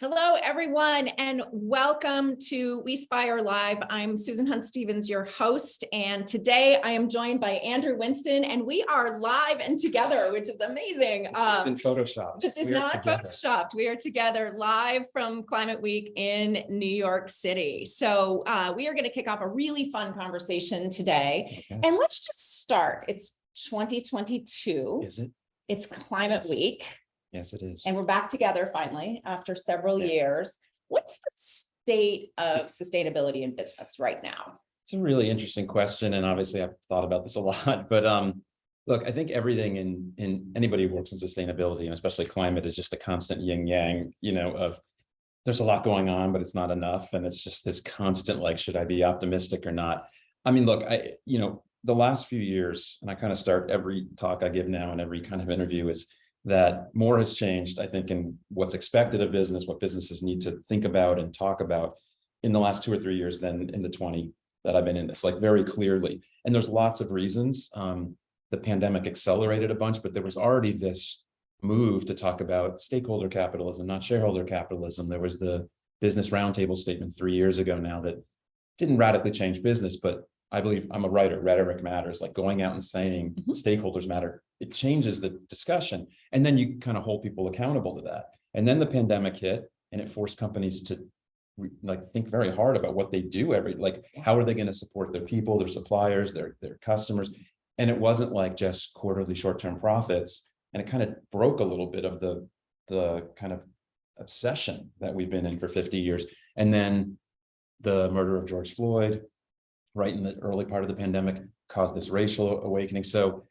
Hello, everyone, and welcome to WeSpire Live. I'm Susan Hunt-Stevens, your host, and today I am joined by Andrew Winston, and we are live and together, which is amazing. This isn't Photoshopped. This is not Photoshopped. We are together live from Climate Week in New York City. So we are going to kick off a really fun conversation today. Okay. And let's just start. It's 2022. Is it? It's Climate Week. Yes, it is. And we're back together finally after several years. What's the state of sustainability in business right now? It's a really interesting question. And obviously I've thought about this a lot, but look, I think everything in anybody who works in sustainability, and especially climate, is just a constant yin yang, of there's a lot going on, but it's not enough. And it's just this constant, like, should I be optimistic or not? I mean, look, the last few years, and I kind of start every talk I give now and every kind of interview, is that more has changed, I think, in what's expected of business, what businesses need to think about and talk about in the last 2 or 3 years than in the 20 that I've been in this, like, very clearly. And there's lots of reasons. The pandemic accelerated a bunch, but there was already this move to talk about stakeholder capitalism, not shareholder capitalism. There was the Business Roundtable statement 3 years ago now that didn't radically change business, but I believe, I'm a writer, rhetoric matters, like going out and saying stakeholders matter. It changes the discussion. And then you kind of hold people accountable to that. And then the pandemic hit and it forced companies to think very hard about what they do how are they going to support their people, their suppliers, their customers. And it wasn't like just quarterly short-term profits. And it kind of broke a little bit of the kind of obsession that we've been in for 50 years. And then the murder of George Floyd, right in the early part of the pandemic, caused this racial awakening. So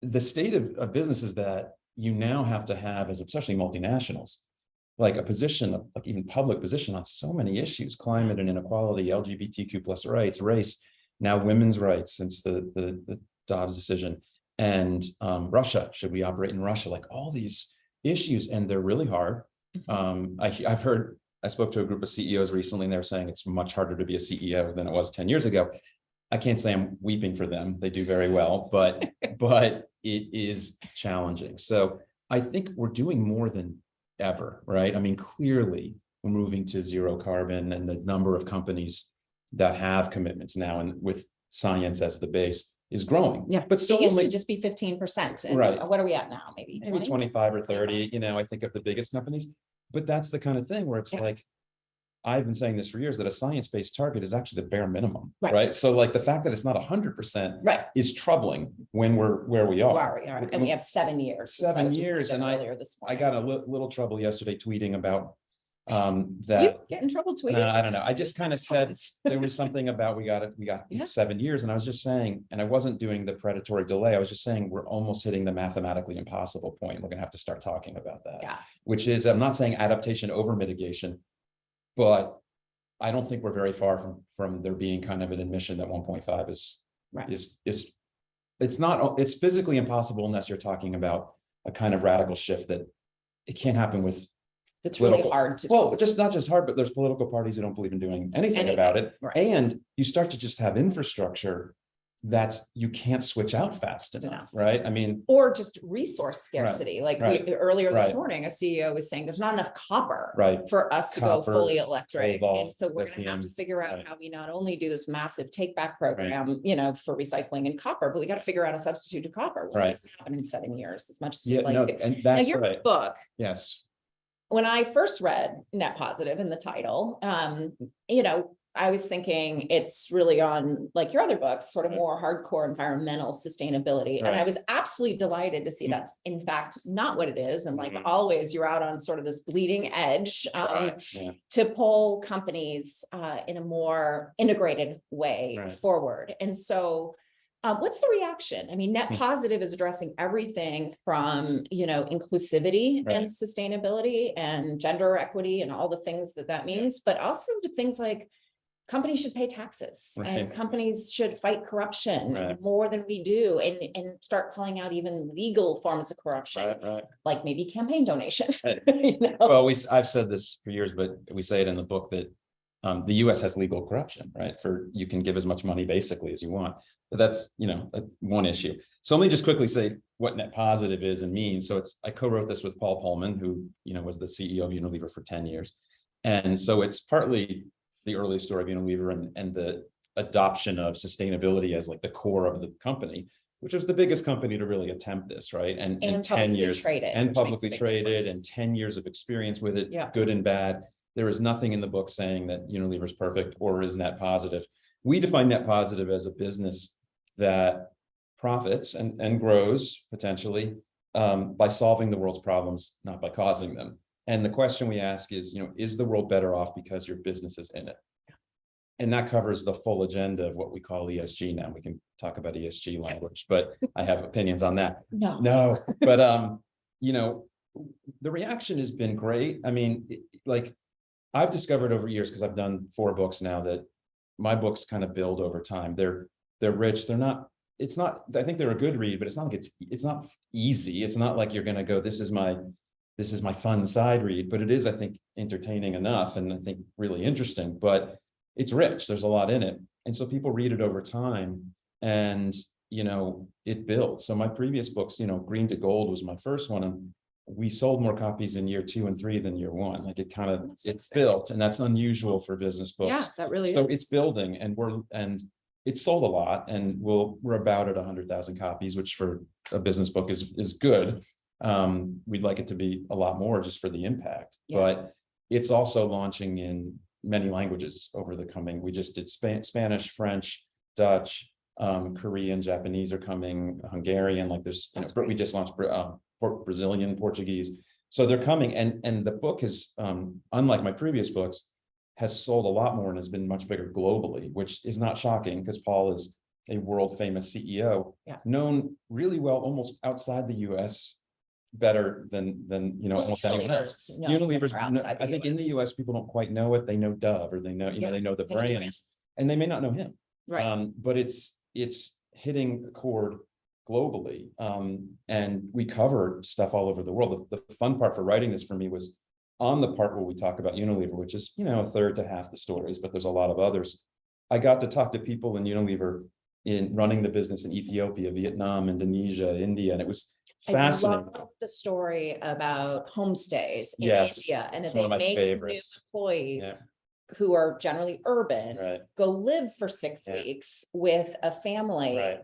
the state of business is that you now have to have, as especially multinationals, like a position, like even public position on so many issues: climate and inequality, LGBTQ plus rights, race, now women's rights since the Dobbs decision, and Russia, should we operate in Russia? Like all these issues, and they're really hard. I spoke to a group of CEOs recently, and they're saying it's much harder to be a CEO than it was 10 years ago. I can't say I'm weeping for them. They do very well, but it is challenging. So I think we're doing more than ever, right? I mean, clearly we're moving to zero carbon, and the number of companies that have commitments now, and with science as the base, is growing. Yeah, but still, it used to just be 15%. And right. What are we at now? Maybe 25 or 30. I think of the biggest companies. But that's the kind of thing where it's like, I've been saying this for years, that a science-based target is actually the bare minimum, right? So like the fact that it's not 100% is troubling when we're where we are. And we have 7 years. 7 years. And I got a little trouble yesterday tweeting about that. You get in trouble tweeting? I don't know. I just kind of said there was something about we got 7 years, and I was just saying, and I wasn't doing the predatory delay. I was just saying we're almost hitting the mathematically impossible point. We're going to have to start talking about that. Which is, I'm not saying adaptation over mitigation, but I don't think we're very far from there being kind of an admission that 1.5 is it's physically impossible unless you're talking about a kind of radical shift that it can't happen with. It's really hard to do. Just not just hard, but there's political parties who don't believe in doing anything about it. And you start to just have infrastructure you can't switch out fast enough, right? I mean, or just resource scarcity. Earlier this morning, a CEO was saying there's not enough copper for us to go fully electric. And so we're going to have to figure out how we not only do this massive take back program, for recycling and copper, but we got to figure out a substitute to copper. Well, it doesn't happen in 7 years as much as we like it. And that's now, your book. Yes. When I first read Net Positive in the title, I was thinking it's really on, like your other books, sort of more hardcore environmental sustainability. And I was absolutely delighted to see that's in fact not what it is. And like always, you're out on sort of this bleeding edge to pull companies in a more integrated way forward. And so what's the reaction? I mean, Net Positive is addressing everything from, inclusivity and sustainability and gender equity and all the things that means, but also to things like companies should pay taxes and companies should fight corruption more than we do, and start calling out even legal forms of corruption, like maybe campaign donation. Well, I've said this for years, but we say it in the book that the US has legal corruption, right? You can give as much money basically as you want, but that's, one issue. So let me just quickly say what net positive is and means. So I co-wrote this with Paul Pullman, who, was the CEO of Unilever for 10 years. And so it's partly the early story of Unilever and the adoption of sustainability as like the core of the company, which was the biggest company to really attempt this, right? And 10 years traded, and publicly traded and 10 years of experience with it, good and bad. There is nothing in the book saying that Unilever is perfect or is net positive. We define net positive as a business that profits and grows potentially by solving the world's problems, not by causing them. And the question we ask is the world better off because your business is in it? And that covers the full agenda of what we call ESG now. We can talk about ESG language, but I have opinions on that. No, but the reaction has been great. I mean, I've discovered over years, because I've done 4 books now, that my books kind of build over time. They're rich. I think they're a good read, but it's not like it's not easy. It's not like you're going to go, this is my fun side read, but it is, I think, entertaining enough and I think really interesting, but it's rich. There's a lot in it. And so people read it over time and, it builds. So my previous books, Green to Gold was my first one. And we sold more copies in year 2 and 3 than year 1. It's built, and that's unusual for business books. Yeah, that really is. So it's building, and it's sold a lot, and we're about at 100,000 copies, which for a business book is good. We'd like it to be a lot more just for the impact, but it's also launching in many languages over the coming. We just did Spanish, French, Dutch, Korean, Japanese are coming, Hungarian, we just launched Brazilian, Portuguese. So they're coming, and the book is, unlike my previous books, has sold a lot more and has been much bigger globally, which is not shocking because Paul is a world famous CEO, known really well almost outside the US, better than almost anyone else. Unilever's, I think in the US people don't quite know it. They know Dove, or they know, they know the brands, and they may not know him. Right. But it's hitting a chord globally. And we cover stuff all over the world. The fun part for writing this for me was on the part where we talk about Unilever, which is, a third to half the stories, but there's a lot of others. I got to talk to people in Unilever in running the business in Ethiopia, Vietnam, Indonesia, India, and it was fascinating. I love the story about homestays in India, and it's one of my favorites. New employees who are generally urban go live for 6 weeks with a family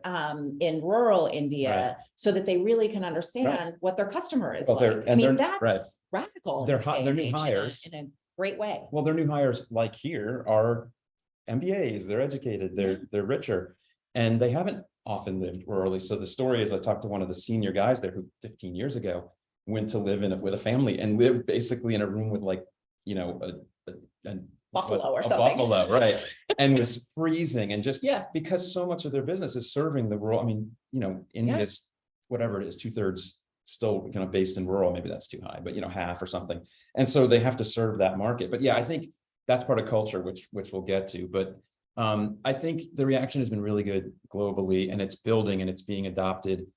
in rural India so that they really can understand what their customer is like. I mean, that's radical. They're new hires in a great way. Well, their new hires, like here, are MBAs. They're educated. They're richer, and they haven't often lived rurally. So the story is, I talked to one of the senior guys there who 15 years ago went to live with a family and lived basically in a room with a buffalo or something. Buffalo, right. And was freezing, and just because so much of their business is serving the rural. I mean, India's whatever it is, 2/3 still based in rural. Maybe that's too high, but half or something. And so they have to serve that market. But I think that's part of culture, which we'll get to. But I think the reaction has been really good globally, and it's building, and it's being adopted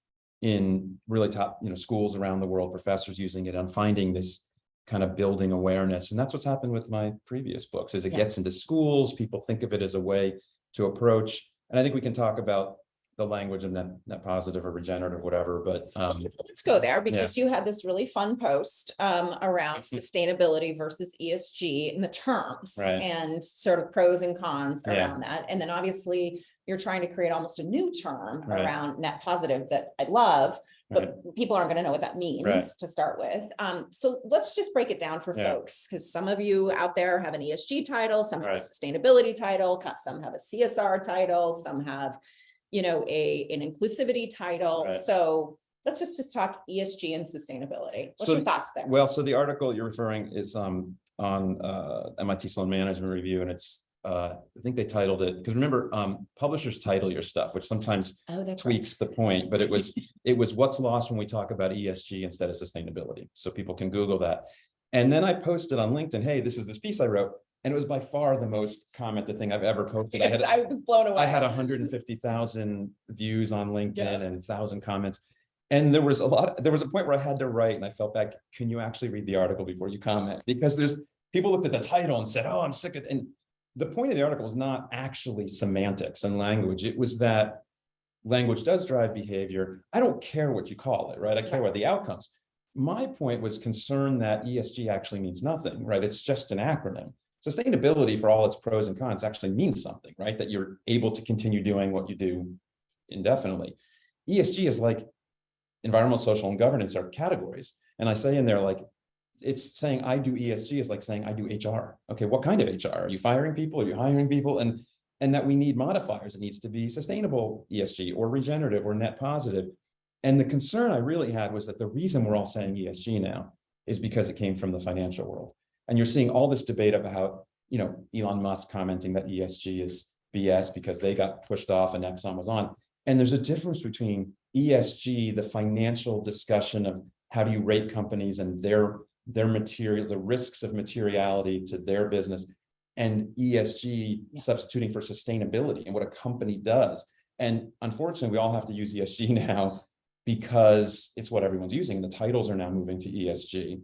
in really top schools around the world. Professors using it. I'm finding this kind of building awareness. And that's what's happened with my previous books. As it gets into schools, people think of it as a way to approach. And I think we can talk about the language of net positive or regenerative, whatever, but let's go there, because you had this really fun post around sustainability versus ESG and the terms and sort of pros and cons around that. And then obviously you're trying to create almost a new term around net positive that I love, but people aren't going to know what that means to start with. So let's just break it down for folks, because some of you out there have an ESG title, some have a sustainability title, some have a CSR title, some have an inclusivity title. So let's just talk ESG and sustainability. What's your thoughts there? Well, so the article you're referring is on MIT Sloan Management Review, and it's I think they titled it, because remember, publishers title your stuff, which sometimes tweaks the point, but it was what's lost when we talk about ESG instead of sustainability. So people can Google that. And then I posted on LinkedIn, hey, this is this piece I wrote. And it was by far the most commented thing I've ever posted. I was blown away. I had 150,000 views on LinkedIn and 1,000 comments. And there was a point where I had to write, and I felt back, can you actually read the article before you comment? Because people looked at the title and said, oh, I'm sick of it. And the point of the article was not actually semantics and language. It was that language does drive behavior. I don't care what you call it, right? I care what the outcomes. My point was concerned that ESG actually means nothing, right? It's just an acronym. Sustainability, for all its pros and cons, actually means something, right? That you're able to continue doing what you do indefinitely. ESG is like environmental, social, and governance are categories. And I say in there, like, it's saying I do ESG is like saying I do HR. Okay, what kind of HR? Are you firing people? Are you hiring people? And that we need modifiers. It needs to be sustainable ESG or regenerative or net positive. And the concern I really had was that the reason we're all saying ESG now is because it came from the financial world. And you're seeing all this debate about how, Elon Musk commenting that ESG is BS because they got pushed off and Exxon was on. And there's a difference between ESG, the financial discussion of how do you rate companies and their material, the risks of materiality to their business, and ESG substituting for sustainability and what a company does. And unfortunately, we all have to use ESG now because it's what everyone's using. The titles are now moving to ESG.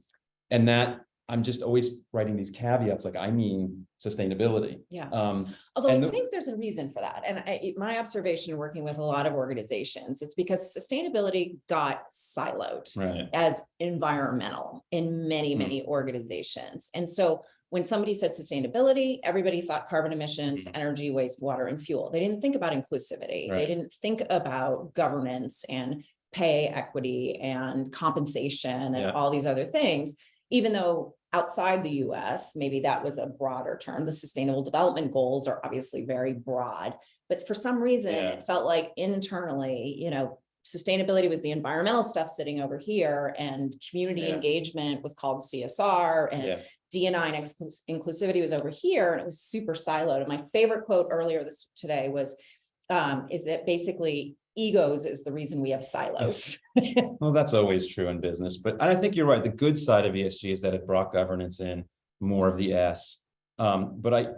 And that I'm just always writing these caveats, like I mean sustainability. Yeah. Although I think there's a reason for that. And my observation working with a lot of organizations, it's because sustainability got siloed as environmental in many, many organizations. And so when somebody said sustainability, everybody thought carbon emissions, energy, waste, water, and fuel. They didn't think about inclusivity. They didn't think about governance and pay equity and compensation and all these other things, even though outside the US, maybe that was a broader term. The Sustainable Development Goals are obviously very broad, but for some reason, it felt like internally, sustainability was the environmental stuff sitting over here, and community engagement was called CSR, and D&I and inclusivity was over here, and it was super siloed. And my favorite quote earlier today was, is that basically egos is the reason we have silos. Well, that's always true in business, but I think you're right. The good side of ESG is that it brought governance in, more of the S. But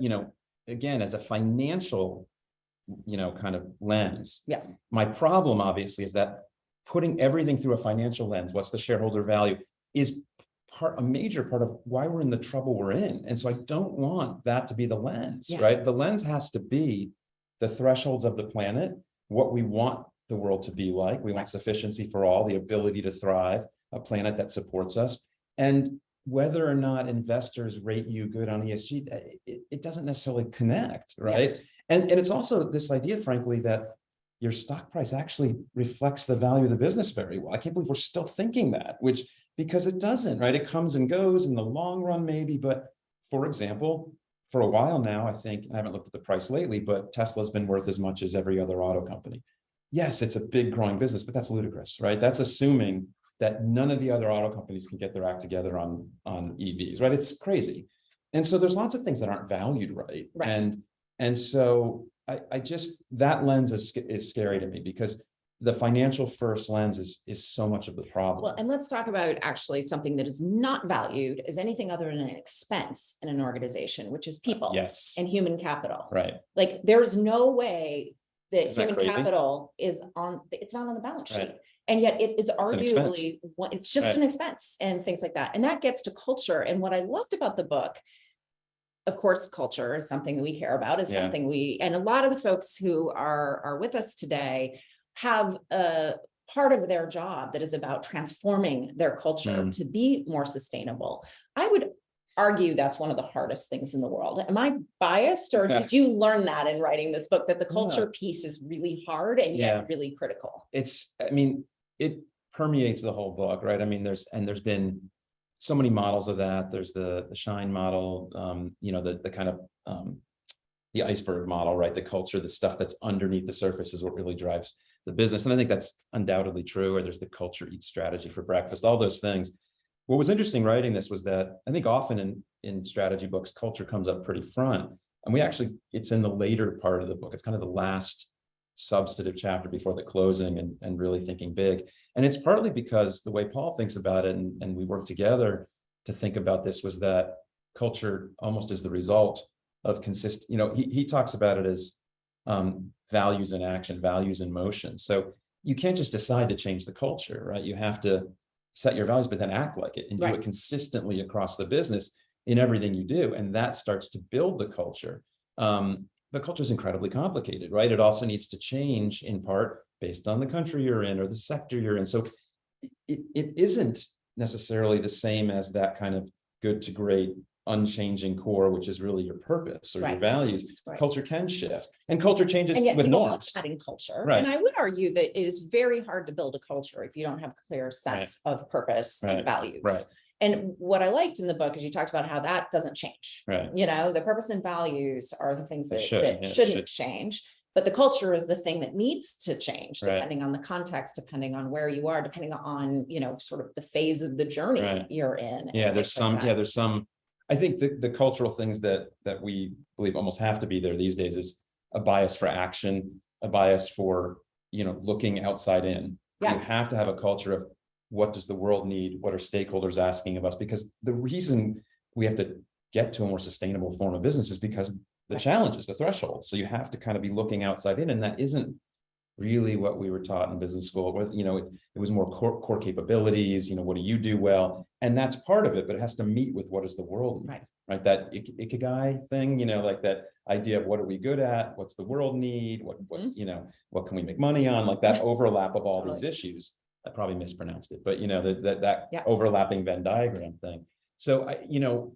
again, as a financial, kind of lens, my problem obviously is that putting everything through a financial lens, what's the shareholder value, is a major part of why we're in the trouble we're in. And so I don't want that to be the lens, right? The lens has to be the thresholds of the planet, what we want the world to be like. We want sufficiency for all, the ability to thrive, a planet that supports us. And whether or not investors rate you good on ESG, it doesn't necessarily connect, right? And it's also this idea, frankly, that your stock price actually reflects the value of the business very well. I can't believe we're still thinking that, because it doesn't, right? It comes and goes in the long run, maybe. But for example, for a while now, I think, I haven't looked at the price lately, but Tesla's been worth as much as every other auto company. Yes, it's a big growing business, but that's ludicrous, right? That's assuming that none of the other auto companies can get their act together on EVs, right? It's crazy. And so there's lots of things that aren't valued right. And so I just, that lens is scary to me, because the financial first lens is so much of the problem. Well, and let's talk about actually something that is not valued as anything other than an expense in an organization, which is people and human capital. Right. Like there's no way that human capital is it's not on the balance sheet. And yet it is arguably, it's just an expense and things like that. And that gets to culture. And what I loved about the book, of course, culture is something that we care about, is something and a lot of the folks who are with us today have a part of their job that is about transforming their culture to be more sustainable. I would argue that's one of the hardest things in the world. Am I biased, or did you learn that in writing this book, that the culture piece is really hard and yet really critical? It permeates the whole book, right? There's been so many models of that. There's the Shine model, the kind of the iceberg model, right? The culture, the stuff that's underneath the surface is what really drives the business. And I think that's undoubtedly true. Or there's the culture eats strategy for breakfast, all those things. What was interesting writing this was that I think often in strategy books, culture comes up pretty front. And it's in the later part of the book. It's kind of the last substantive chapter before the closing and really thinking big. And it's partly because the way Paul thinks about it, and we work together to think about this, was that culture almost is the result of consistent, he talks about it as values in action, values in motion. So you can't just decide to change the culture, right? You have to set your values, but then act like it and do it consistently across the business in everything you do. And that starts to build the culture. But culture is incredibly complicated, right? It also needs to change in part based on the country you're in or the sector you're in. So it isn't necessarily the same as that kind of good to great unchanging core, which is really your purpose or your values. Culture can shift, and culture changes and yet with people norms. adding culture. Right. And I would argue that it is very hard to build a culture if you don't have a clear sense of purpose and values. Right. And what I liked in the book is you talked about how that doesn't change. Right. You know, the purpose and values are the things that shouldn't should change. But the culture is the thing that needs to change, depending on the context, depending on where you are, depending on, you know, sort of the phase of the journey you're in. Yeah, there's some, I think the cultural things that we believe almost have to be there these days is a bias for action, a bias for, you know, looking outside in. You have to have a culture of what does the world need? What are stakeholders asking of us? Because the reason we have to get to a more sustainable form of business is because the challenges, the thresholds. So you have to kind of be looking outside in, and that isn't really what we were taught in business school. It was, you know, it was more core capabilities, you know, what do you do well? And that's part of it, but it has to meet with what is the world need, right? That ikigai thing, you know, like that idea of what are we good at? What's the world need? What's, you know, what can we make money on? Like that overlap of all these issues. I probably mispronounced it, but you know, that overlapping Venn diagram thing. So you know,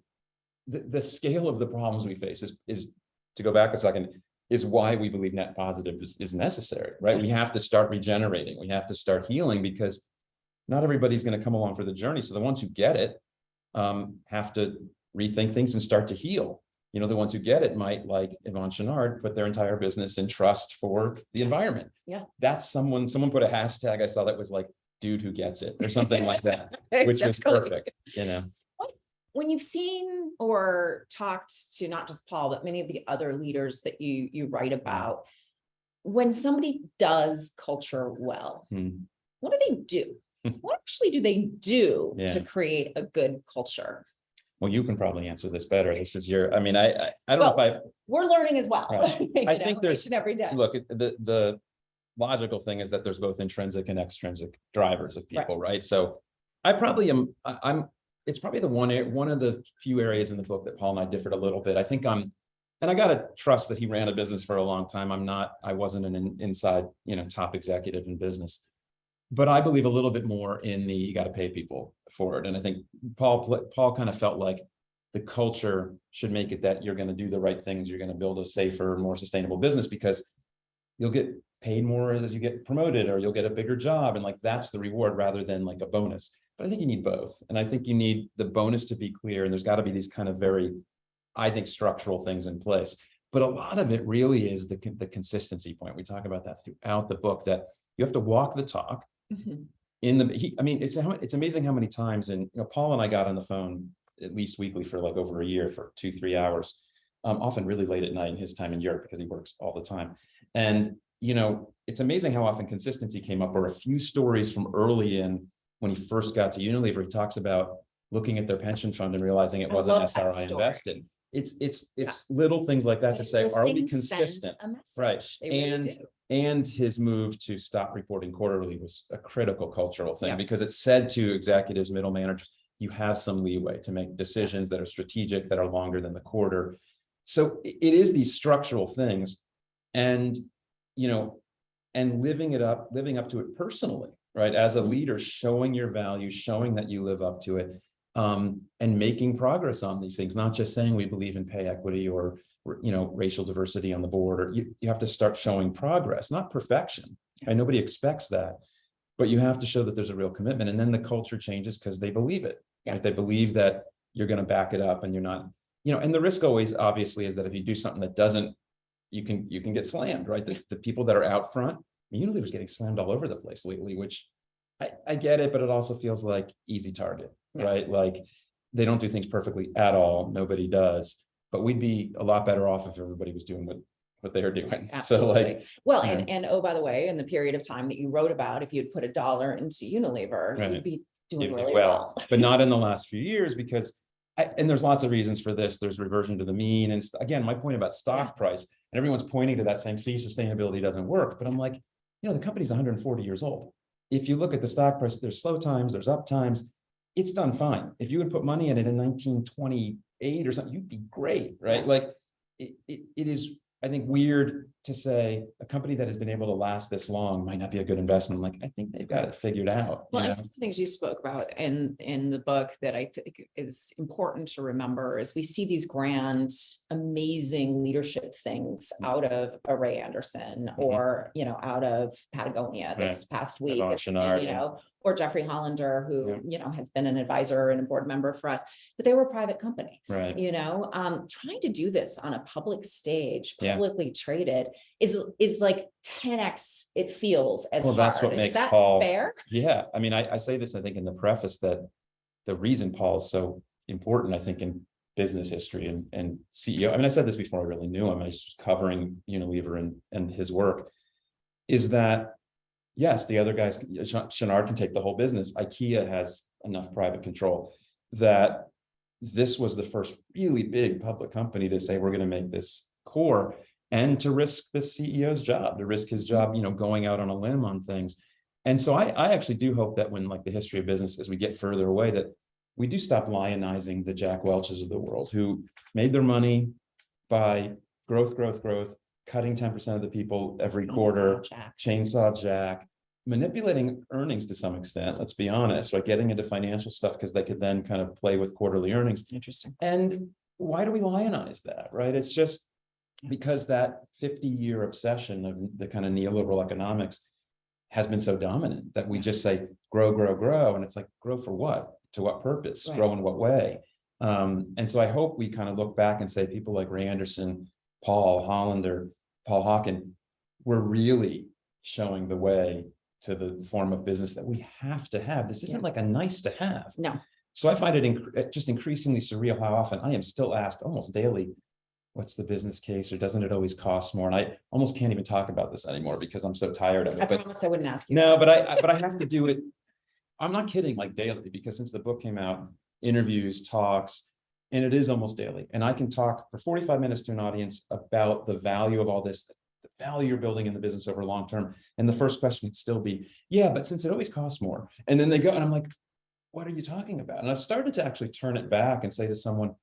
the scale of the problems we face is to go back a second, is why we believe net positive is necessary, right? We have to start regenerating. We have to start healing, because not everybody's going to come along for the journey. So the ones who get it have to rethink things and start to heal. You know, the ones who get it might, like 𝙒𝙚𝙎𝙥𝙚, put their entire business in trust for the environment. That's someone put a hashtag I saw that was like, dude who gets it, or something like that, which was perfect, you know. When you've seen or talked to not just Paul, but many of the other leaders that you write about, when somebody does culture well, what do they do? What actually do they do to create a good culture? Well, you can probably answer this better. This is your, I mean, I don't know if we're learning as well. I think there's, every day. Look, the logical thing is that there's both intrinsic and extrinsic drivers of people, right? So I probably am, it's probably the one of the few areas in the book that Paul and I differed a little bit. I think and I got to trust that he ran a business for a long time. I wasn't an inside, you know, top executive in business, but I believe a little bit more in you got to pay people for it. And I think Paul kind of felt like the culture should make it that you're going to do the right things. You're going to build a safer, more sustainable business, because you'll get paid more as you get promoted, or you'll get a bigger job. And like, that's the reward rather than like a bonus. But I think you need both. And I think you need the bonus to be clear. And there's got to be these kind of very, I think, structural things in place. But a lot of it really is the consistency point. We talk about that throughout the book, that you have to walk the talk. I mean, it's amazing how many times, and you know, Paul and I got on the phone at least weekly for like over a year for 2-3 hours, often really late at night in his time in Europe, because he works all the time. And, you know, it's amazing how often consistency came up, or a few stories from early in, when he first got to Unilever. He talks about looking at their pension fund and realizing it wasn't SRI invested. It's little things like that to say, are we consistent? Right. And his move to stop reporting quarterly was a critical cultural thing, because it said to executives, middle managers, you have some leeway to make decisions that are strategic, that are longer than the quarter. So it is these structural things, and, you know, and living up to it personally, right? As a leader, showing your value, showing that you live up to it, and making progress on these things, not just saying we believe in pay equity or, you know, racial diversity on the board, or you have to start showing progress, not perfection. And nobody expects that, but you have to show that there's a real commitment, and then the culture changes because they believe it. Right? They believe that you're going to back it up, and you're not, you know, and the risk always obviously is that if you do something that doesn't, you can get slammed, right? The people that are out front, Unilever's getting slammed all over the place lately, which I get it, but it also feels like easy target, right? Like, they don't do things perfectly at all. Nobody does, but we'd be a lot better off if everybody was doing what they are doing. Absolutely. So like, well, and oh, by the way, in the period of time that you wrote about, if you'd put $1 into Unilever, you'd be doing really well. But not in the last few years, because and there's lots of reasons for this. There's reversion to the mean. And again, my point about stock price, and everyone's pointing to that saying, see, sustainability doesn't work. But I'm like, you know, the company's 140 years old. If you look at the stock price, there's slow times, there's up times. It's done fine. If you would put money in it in 1928 or something, you'd be great, right? Like, it is, I think, weird to say a company that has been able to last this long might not be a good investment. Like, I think they've got it figured out. Well, and one of the things you spoke about in the book that I think is important to remember is we see these grand, amazing leadership things out of a Ray Anderson or, you know, out of Patagonia this past week, you know, or Jeffrey Hollander, who, you know, has been an advisor and a board member for us, but they were private companies, you know, trying to do this on a public stage, publicly traded is like 10x it feels as hard. That's what makes that Paul fair? Yeah. I mean, I say this, I think, in the preface, that the reason Paul is so important, I think, in business history and CEO, I mean, I said this before I really knew him, I was covering Unilever and his work, is that yes, the other guys, Chouinard can take the whole business. IKEA has enough private control that this was the first really big public company to say, we're going to make this core, and to risk the CEO's job, to risk his job, you know, going out on a limb on things. And so I actually do hope that when, like, the history of business, as we get further away, that we do stop lionizing the Jack Welches of the world, who made their money by growth, cutting 10% of the people every quarter, chainsaw Jack, manipulating earnings to some extent, let's be honest, right? Getting into financial stuff because they could then kind of play with quarterly earnings. Interesting. And why do we lionize that, right? It's just because that 50-year obsession of the kind of neoliberal economics has been so dominant that we just say, grow. And it's like, grow for what? To what purpose? Grow in what way? And so I hope we kind of look back and say people like Ray Anderson, Paul Hollander, Paul Hawken, were really showing the way to the form of business that we have to have. This isn't like a nice to have. No. So I find it just increasingly surreal how often I am still asked almost daily, what's the business case, or doesn't it always cost more? And I almost can't even talk about this anymore because I'm so tired of it. I promised I wouldn't ask you. No, but I have to do it. I'm not kidding, like daily, because since the book came out, interviews, talks, and it is almost daily. And I can talk for 45 minutes to an audience about the value of all this, the value you're building in the business over long term. And the first question would still be, yeah, but since it always costs more. And then they go, and I'm like, what are you talking about? And I've started to actually turn it back and say to someone,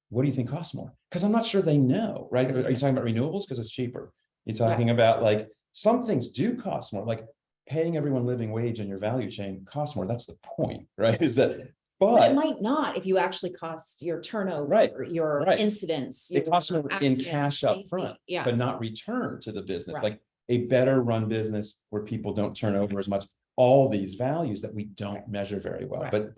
what do you think costs more? Because I'm not sure they know, right? Are you talking about renewables? Because it's cheaper. You're talking about, like, some things do cost more, like paying everyone living wage in your value chain costs more. That's the point, right? Is that, but it might not if you actually cost your turnover, your incidents. It costs more in cash up front, but not return to the business. Like a better run business where people don't turn over as much. All these values that we don't measure very well, but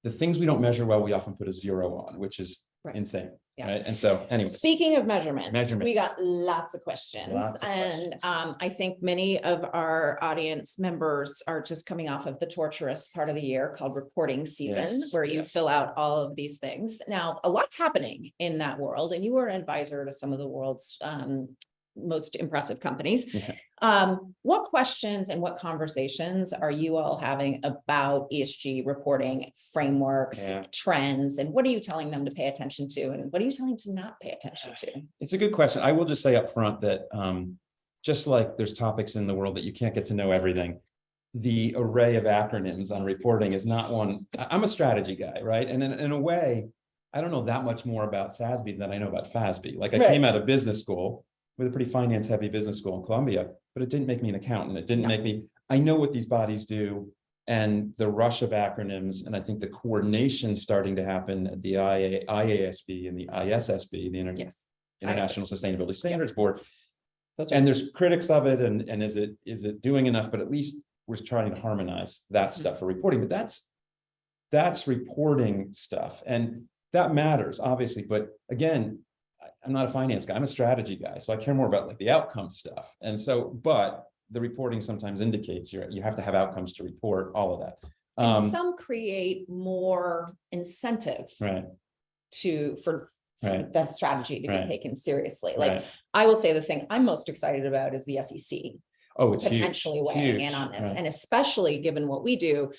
the things we don't measure well, we often put a 0 on, which is insane. Right. And so anyway, speaking of measurements, we got lots of questions. I think many of our audience members are just coming off of the torturous part of the year called reporting season, where you fill out all of these things. Now, a lot's happening in that world, and you were an advisor to some of the world's most impressive companies. What questions and what conversations are you all having about ESG reporting frameworks, trends, and what are you telling them to pay attention to, and what are you telling them to not pay attention to? It's a good question. I will just say up front that just like there's topics in the world that you can't get to know everything, the array of acronyms on reporting is not one. I'm a strategy guy, right? And in a way, I don't know that much more about SASB than I know about FASB. Like I came out of business school with a pretty finance heavy business school in Columbia, but it didn't make me an accountant. It didn't make me, I know what these bodies do and the rush of acronyms. And I think the coordination starting to happen at the IASB and the ISSB, the International Sustainability Standards Board. And there's critics of it. And is it doing enough? But at least we're trying to harmonize that stuff for reporting, but that's reporting stuff. And that matters, obviously. But again, I'm not a finance guy, I'm a strategy guy. So I care more about like the outcome stuff. And so, but the reporting sometimes indicates you have to have outcomes to report all of that. And some create more incentive for that strategy to be taken seriously. Like I will say the thing I'm most excited about is the SEC. Oh, it's potentially huge. weighing in on this. And especially given what we do,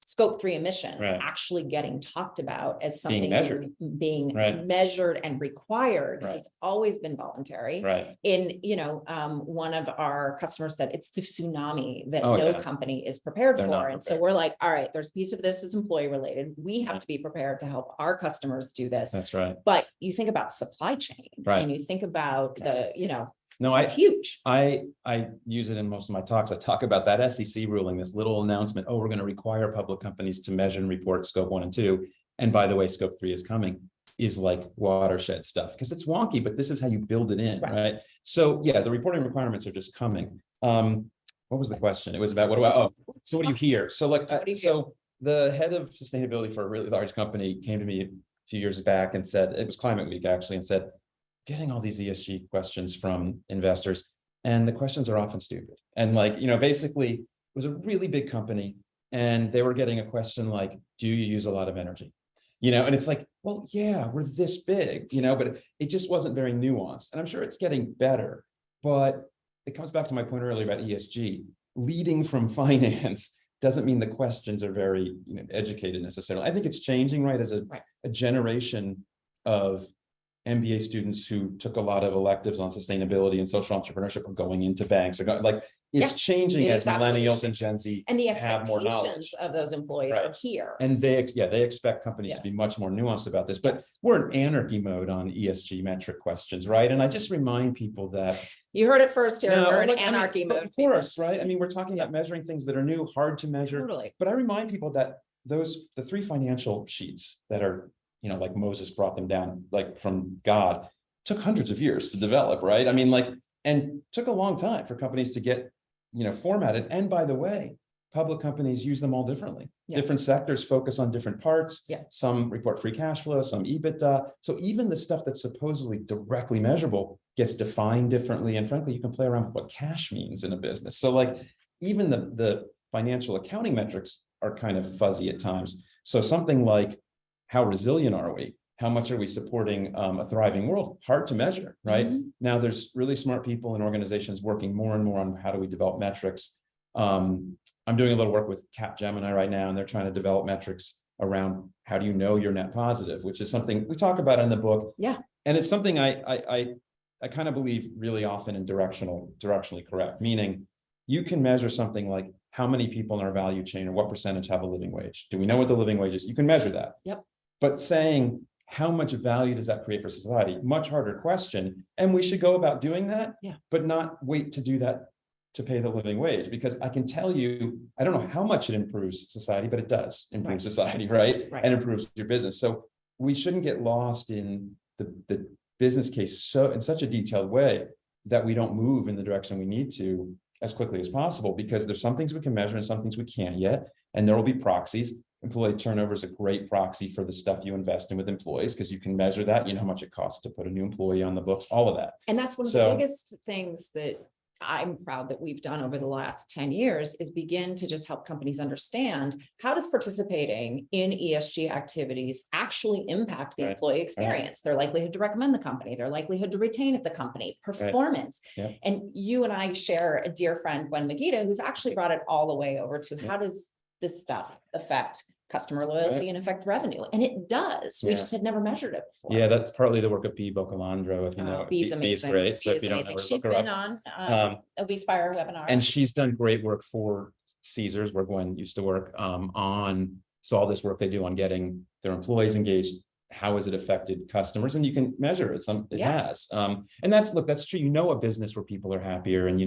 scope 3 emissions Right. actually getting talked about as something being Right. measured and required, because Right. it's always been voluntary. Right. One of our customers said it's the tsunami that Oh, no yeah. company is prepared They're for. not And so prepared. we're like, all right, there's a piece of this is employee related. We have Yeah. to be prepared to help our customers do this. That's right. But you think about supply chain, Right. and you think about No, this is huge. I use it in most of my talks. I talk about that SEC ruling, this little announcement. Oh, we're going to require public companies to measure and report scope 1 and 2. And by the way, scope 3 is coming, is like watershed stuff, because it's wonky, but this is how you build it in, right? So yeah, the reporting requirements are just coming. What was the question? It was about so what do you hear? So so the head of sustainability for a really large company came to me a few years back and said, it was Climate Week actually, and said, getting all these ESG questions from investors, and the questions are often stupid. And basically it was a really big company, and they were getting a question like, do you use a lot of energy? And it's like, well, yeah, we're this big, but it just wasn't very nuanced. And I'm sure it's getting better, but it comes back to my point earlier about ESG. Leading from finance doesn't mean the questions are very educated necessarily. I think it's changing, right? As a generation of MBA students who took a lot of electives on sustainability and social entrepreneurship are going into banks, it's changing as millennials and Gen Z and the have more knowledge expectations of those employees are here. And they expect companies to be much more nuanced about this, but we're in anarchy mode on ESG metric questions, right? And I just remind people that you heard it first here. We're in anarchy mode. Of course, right? I mean, we're talking about measuring things that are new, hard to measure. Totally. But I remind people that the 3 financial sheets that are, like Moses brought them down, like from God, took hundreds of years to develop, right? I mean, and took a long time for companies to get, formatted. And by the way, public companies use them all differently. Different sectors focus on different parts. Some report free cash flow, some EBITDA. So even the stuff that's supposedly directly measurable gets defined differently. And frankly, you can play around with what cash means in a business. So even the financial accounting metrics are kind of fuzzy at times. So something like, how resilient are we? How much are we supporting a thriving world? Hard to measure, right? Now, there's really smart people and organizations working more and more on how do we develop metrics. I'm doing a little work with Capgemini right now, and they're trying to develop metrics around how do you know you're net positive, which is something we talk about in the book. Yeah. And it's something I kind of believe really often in directionally correct, meaning you can measure something like how many people in our value chain or what percentage have a living wage. Do we know what the living wage is? You can measure that. Yep. But saying how much value does that create for society? Much harder question. And we should go about doing that, but not wait to do that to pay the living wage, because I can tell you, I don't know how much it improves society, but it does improve society, right? And improves your business. So we shouldn't get lost in the business case in such a detailed way that we don't move in the direction we need to as quickly as possible, because there's some things we can measure and some things we can't yet. And there will be proxies. Employee turnover is a great proxy for the stuff you invest in with employees, because you can measure that, how much it costs to put a new employee on the books, all of that. And that's one of the biggest things that I'm proud that we've done over the last 10 years is begin to just help companies understand, how does participating in ESG activities actually impact the employee experience, their likelihood to recommend the company, their likelihood to retain at the company, performance. And you and I share a dear friend, Gwen Magida, who's actually brought it all the way over to how does this stuff affect customer loyalty and affect revenue? And it does. We just had never measured it before. Yeah, that's partly the work of 𝙒𝙚𝙦𝙦 𝙦𝙦, if you know. Bee's amazing. Great. So if you don't know, she's been on a WeSpire webinar. And she's done great work for Caesars, where Gwen used to work on. So all this work they do on getting their employees engaged, how has it affected customers? And you can measure it. It has. And that's true. A business where people are happier and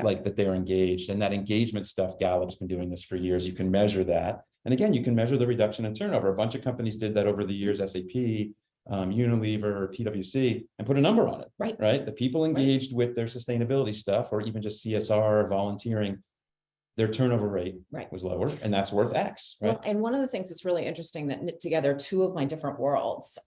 like that they're engaged, and that engagement stuff, Gallup's been doing this for years. You can measure that. And again, you can measure the reduction in turnover. A bunch of companies did that over the years, SAP, Unilever, PwC, and put a number on it, right? The people engaged with their sustainability stuff, or even just CSR, volunteering, their turnover rate was lower, and that's worth X, right? Well, and one of the things that's really interesting that knit together two of my different worlds.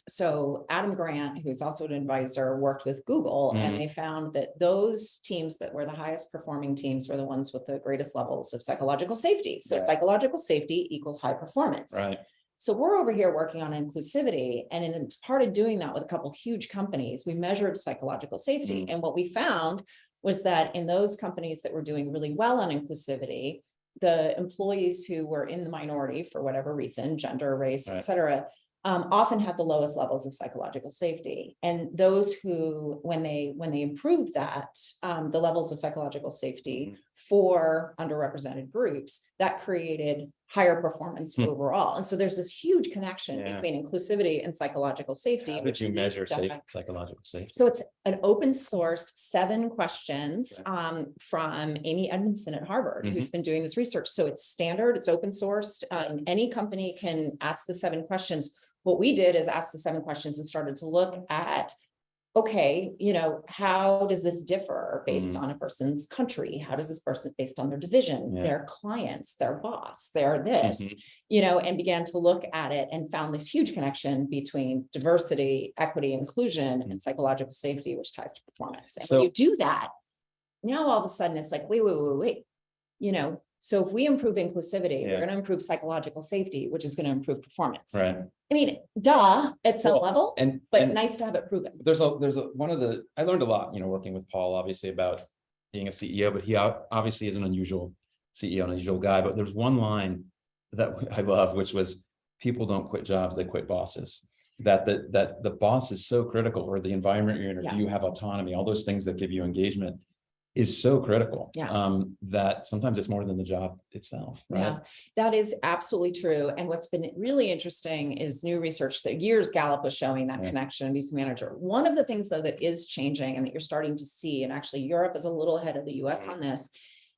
So Adam Grant, who's also an advisor, worked with Google, and they found that those teams that were the highest performing teams were the ones with the greatest levels of psychological safety. So psychological safety equals high performance. Right. So we're over here working on inclusivity, and in part of doing that with a couple huge companies, we measured psychological safety, and what we found was that in those companies that were doing really well on inclusivity, the employees who were in the minority for whatever reason, gender, race, Right. et cetera, often had the lowest levels of psychological safety. And those who, when they improved that, the levels of psychological safety for underrepresented groups, that created higher performance overall. And so there's this huge connection between inclusivity and psychological safety. How did you measure psychological safety? So it's an open sourced 7 questions from Amy Edmondson at Harvard, who's been doing this research. So it's standard, it's open sourced. Any company can ask the 7 questions. What we did is ask the 7 questions and started to look at, okay, how does this differ based on a person's country? How does this person based on their division, their clients, their boss, their this, and began to look at it and found this huge connection between diversity, equity, inclusion, and psychological safety, which ties to performance. And when you do that, now all of a sudden it's like, wait, so if we improve inclusivity, we're going to improve psychological safety, which is going to improve performance. Right. I mean, duh, at some level, but nice to have it proven. There's I learned a lot, working with Paul, obviously, about being a CEO, but he obviously is an unusual CEO, an unusual guy. But there's one line that I love, which was, people don't quit jobs, they quit bosses. That the boss is so critical, or the environment you're in, or do you have autonomy, all those things that give you engagement is so critical, that sometimes it's more than the job itself. Right? Yeah, that is absolutely true. And what's been really interesting is new research that years Gallup was showing that connection between manager. One of the things, though, that is changing and that you're starting to see, and actually Europe is a little ahead of the US on this,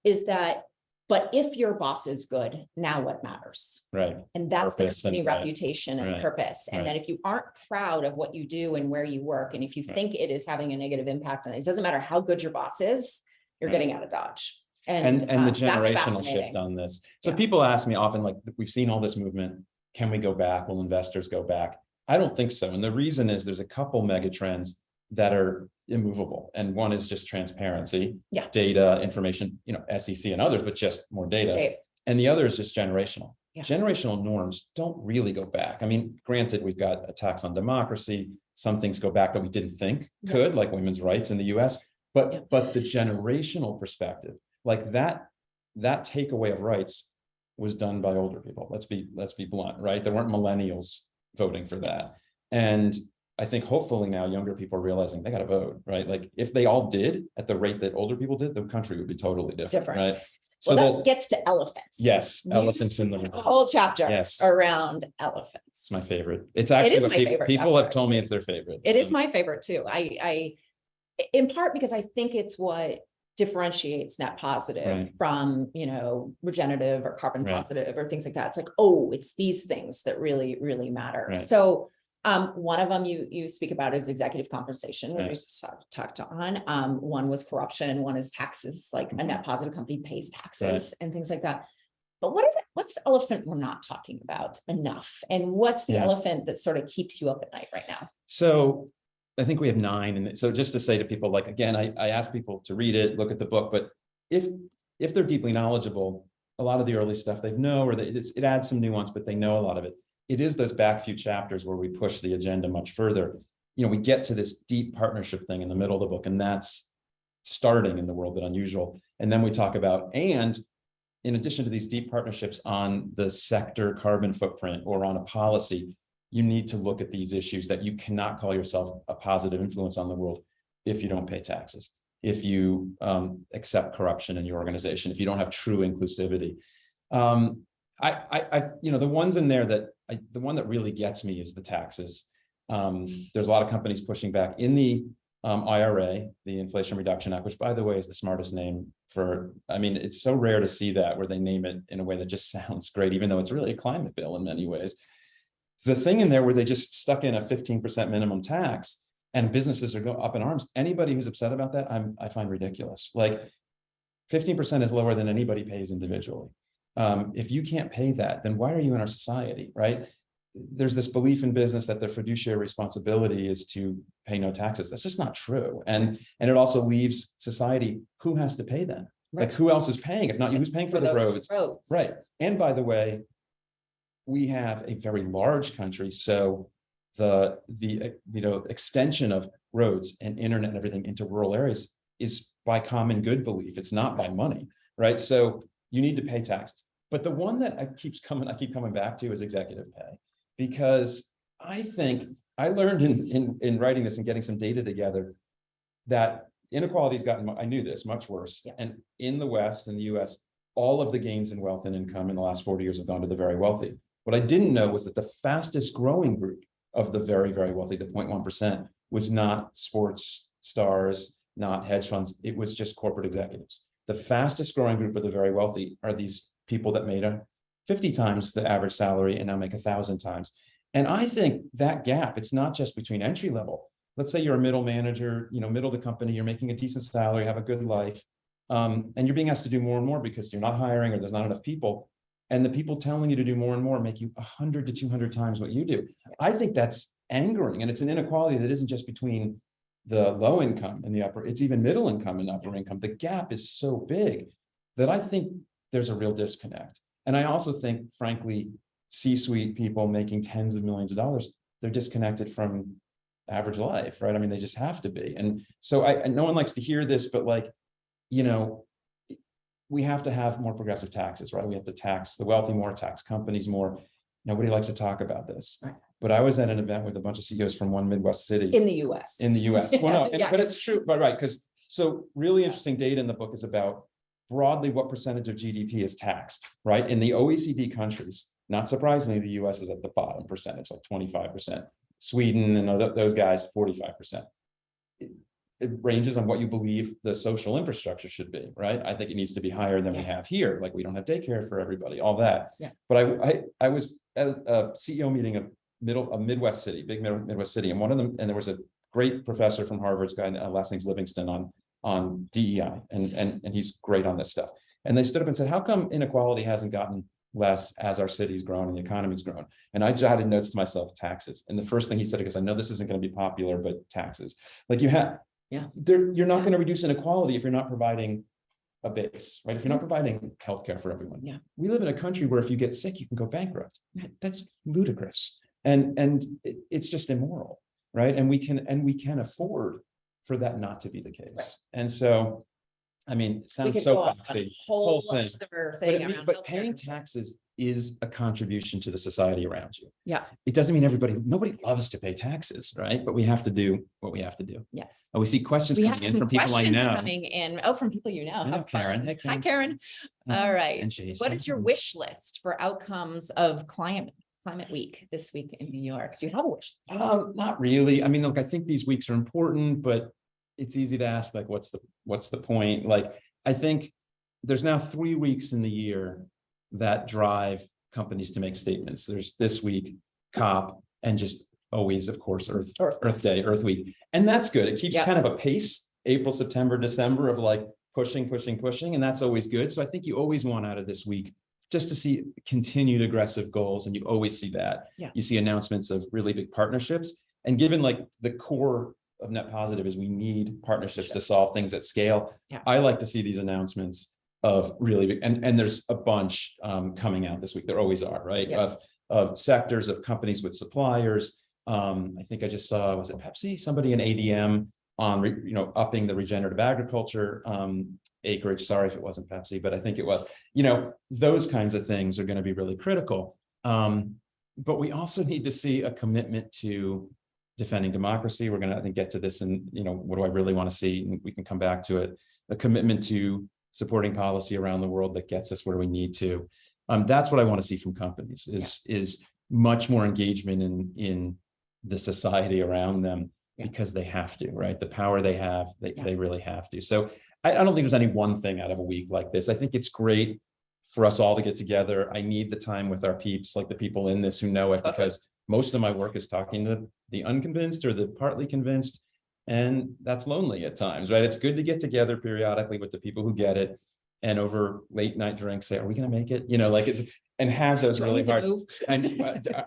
is that, but if your boss is good, now what matters? Right. And that's the company reputation and purpose. And that if you aren't proud of what you do and where you work, and if you think it is having a negative impact, and it doesn't matter how good your boss is, you're getting out of Dodge. And the generational shift on this. So people ask me often, like, we've seen all this movement, can we go back? Will investors go back? I don't think so. And the reason is there's a couple mega trends that are immovable. And one is just transparency, data, information, SEC and others, but just more data. And the other is just generational. Generational norms don't really go back. I mean, granted, we've got attacks on democracy. Some things go back that we didn't think could, like women's rights in the US. But the generational perspective, like that takeaway of rights was done by older people. Let's be blunt, right? There weren't millennials voting for that. And I think hopefully now younger people are realizing they got to vote, right? Like if they all did at the rate that older people did, the country would be totally different. Right? So that gets to elephants. Yes, elephants in the room. A whole chapter around elephants. It's my favorite. It's actually my favorite. People have told me it's their favorite. It is my favorite too. I in part because I think it's what differentiates net positive from, regenerative or carbon positive or things like that. It's like, it's these things that really, really matter. So one of them you speak about is executive compensation, which we just talked on. One was corruption. One is taxes, like a net positive company pays taxes and things like that. But what's the elephant we're not talking about enough? And what's the elephant that sort of keeps you up at night right now? So I think we have 9. And so just to say to people, like, again, I ask people to read it, look at the book, but if they're deeply knowledgeable, a lot of the early stuff they know, or it adds some nuance, but they know a lot of it. It is those back few chapters where we push the agenda much further. We get to this deep partnership thing in the middle of the book, and that's starting in the world at Unusual. And then we talk about, and in addition to these deep partnerships on the sector carbon footprint or on a policy, you need to look at these issues that you cannot call yourself a positive influence on the world if you don't pay taxes, if you accept corruption in your organization, if you don't have true inclusivity. The ones in there the one that really gets me is the taxes. There's a lot of companies pushing back in the IRA, the Inflation Reduction Act, which, by the way, is the smartest name it's so rare to see that where they name it in a way that just sounds great, even though it's really a climate bill in many ways. The thing in there where they just stuck in a 15% minimum tax and businesses are going up in arms. Anybody who's upset about that, I find ridiculous. Like 15% is lower than anybody pays individually. If you can't pay that, then why are you in our society, right? There's this belief in business that their fiduciary responsibility is to pay no taxes. That's just not true. And it also leaves society, who has to pay them? Like who else is paying? If not you, who's paying for the roads? Right. And by the way, we have a very large country, so the extension of roads and internet and everything into rural areas is by common good belief. It's not by money, right? So you need to pay taxes. But the one that I keep coming back to is executive pay, because I think I learned in writing this and getting some data together that inequality has gotten, I knew this, much worse. Yeah. And in the West, in the US, all of the gains in wealth and income in the last 40 years have gone to the very wealthy. What I didn't know was that the fastest growing group of the very, very wealthy, the 0.1%, was not sports stars, not hedge funds. It was just corporate executives. The fastest growing group of the very wealthy are these people that made 50 times the average salary and now make 1,000 times. And I think that gap, it's not just between entry level. Let's say you're a middle manager, middle of the company, you're making a decent salary, have a good life, and you're being asked to do more and more because you're not hiring or there's not enough people. And the people telling you to do more and more make you 100 to 200 times what you do. I think that's angering, and it's an inequality that isn't just between the low income and the upper, it's even middle income and upper income. The gap is so big that I think there's a real disconnect. And I also think, frankly, C-suite people making tens of millions of dollars, they're disconnected from average life, right? I mean, they just have to be. And so no one likes to hear this, but we have to have more progressive taxes, right? We have to tax the wealthy more, tax companies more. Nobody likes to talk about this. Right. But I was at an event with a bunch of CEOs from one Midwest city. In the US. In the US. Well, no, Yeah. but it's true, but right, because so really interesting data in the book is about broadly what percentage of GDP is taxed, right? In the OECD countries, not surprisingly, the US is at the bottom percentage, like 25%. Sweden and those guys, 45%. It ranges on what you believe the social infrastructure should be, right? I think it needs to be higher than we have here. Like we don't have daycare for everybody, all that. Yeah. But I was at a CEO meeting of a Midwest city, big Midwest city, and one of them, and there was a great professor from Harvard's guy, last name's Livingston, on DEI, and he's great on this stuff. And they stood up and said, how come inequality hasn't gotten less as our city's grown and the economy's grown? And I jotted notes to myself, taxes. And the first thing he said, because I know this isn't going to be popular, but taxes. Like you're not going to reduce inequality if you're not providing a base, right? If you're not providing healthcare for everyone. Yeah. We live in a country where if you get sick, you can go bankrupt. That's ludicrous. And it's just immoral, right? And we can afford for that not to be the case. Right. And so, I mean, it sounds so boxy, whole thing. But paying taxes is a contribution to the society around you. Yeah. It doesn't mean nobody loves to pay taxes, right? But we have to do what we have to do. Yes. Oh, we see questions coming in from people I know. Coming in. Oh, from people you know. Hello, Karen. Hey, Karen. Hi, Karen. All right. And Jason. What is your wish list for outcomes of Climate Week this week in New York? Do you have a wish list? Not really. I mean, look, I think these weeks are important, but it's easy to ask, like, what's the point? Like, I think there's now 3 weeks in the year that drive companies to make statements. There's this week, COP, and just always, of course, Earth Day, Earth Week. And that's good. It keeps kind of a pace, April, September, December, of like pushing. And that's always good. So I think you always want out of this week just to see continued aggressive goals. And you always see that. Yeah. You see announcements of really big partnerships. And given like the core of Net Positive is we need partnerships to solve things at scale. Yeah. I like to see these announcements of really big, and there's a bunch coming out this week. There always are, right? Yeah. Of sectors, of companies with suppliers. I think I just saw, was it Pepsi? Somebody in ADM on, upping the regenerative agriculture acreage. Sorry if it wasn't Pepsi, but I think it was, those kinds of things are going to be really critical. But we also need to see a commitment to defending democracy. We're going to, I think, get to this and, what do I really want to see? And we can come back to it. A commitment to supporting policy around the world that gets us where we need to. That's what I want to see from companies is much more engagement in the society around them because they have to, right? The power they have, they really have to. So I don't think there's any one thing out of a week like this. I think it's great for us all to get together. I need the time with our peeps, like the people in this who know it, because most of my work is talking to the unconvinced or the partly convinced. And that's lonely at times, right? It's good to get together periodically with the people who get it and over late night drinks say, are we going to make it? And have those really hard. And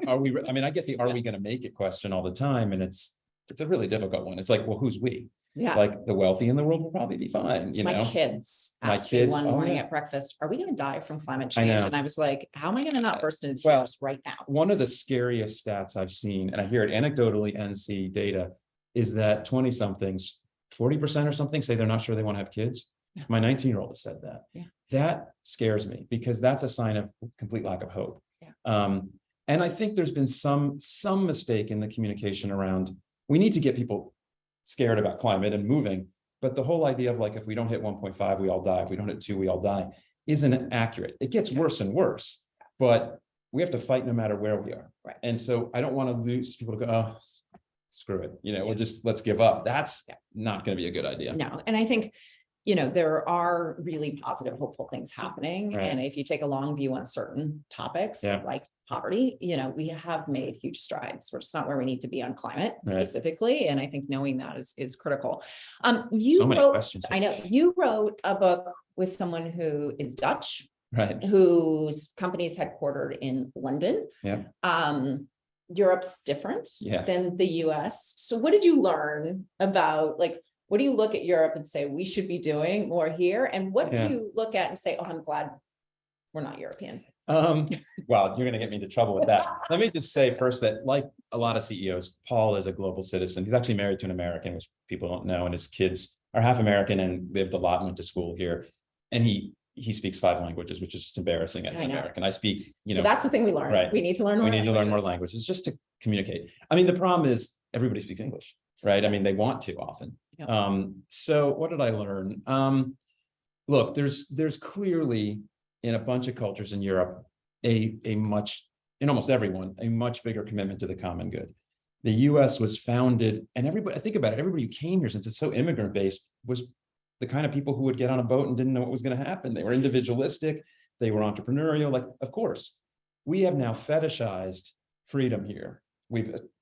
are we, I mean, I get the, are we going to make it question all the time. And it's a really difficult one. It's like, well, who's we? Yeah. Like the wealthy in the world will probably be fine. My kids asked me one morning at breakfast, are we going to die from climate change? And I was like, how am I going to not burst into tears right now? One of the scariest stats I've seen, and I hear it anecdotally and see data, is that 20 somethings, 40% or something say they're not sure they want to have kids. My 19-year-old has said that. Yeah. That scares me because that's a sign of complete lack of hope. Yeah. And I think there's been some mistake in the communication around, we need to get people scared about climate and moving, but the whole idea of like, if we don't hit 1.5, we all die. If we don't hit 2, we all die, isn't accurate. It gets worse and worse, but we have to fight no matter where we are. Right. And so I don't want to lose people to go, oh, screw it. Let's give up. That's not going to be a good idea. No. And I think, there are really positive, hopeful things happening. Right. And if you take a long view on certain topics like poverty, we have made huge strides. We're just not where we need to be on climate specifically. And I think knowing that is critical. I know you wrote a book with someone who is Dutch, right, whose company is headquartered in London. Yeah. Europe's different than the US. So what did you learn about, what do you look at Europe and say, we should be doing more here? And what do you look at and say, oh, I'm glad we're not European? Well, you're going to get me into trouble with that. Let me just say first that, like a lot of CEOs, Paul is a global citizen. He's actually married to an American, which people don't know, and his kids are half American and lived a lot and went to school here. And he speaks 5 languages, which is just embarrassing as an American. I speak, So that's the thing we learn. Right. We need to learn more. We need to learn more languages just to communicate. I mean, the problem is everybody speaks English, right? I mean, they want to often. Yep. So what did I learn? Look, there's clearly in a bunch of cultures in Europe, in almost everyone, a much bigger commitment to the common good. The US was founded, and everybody, I think about it, everybody who came here, since it's so immigrant based, was the kind of people who would get on a boat and didn't know what was going to happen. They were individualistic, they were entrepreneurial. Of course, we have now fetishized freedom here.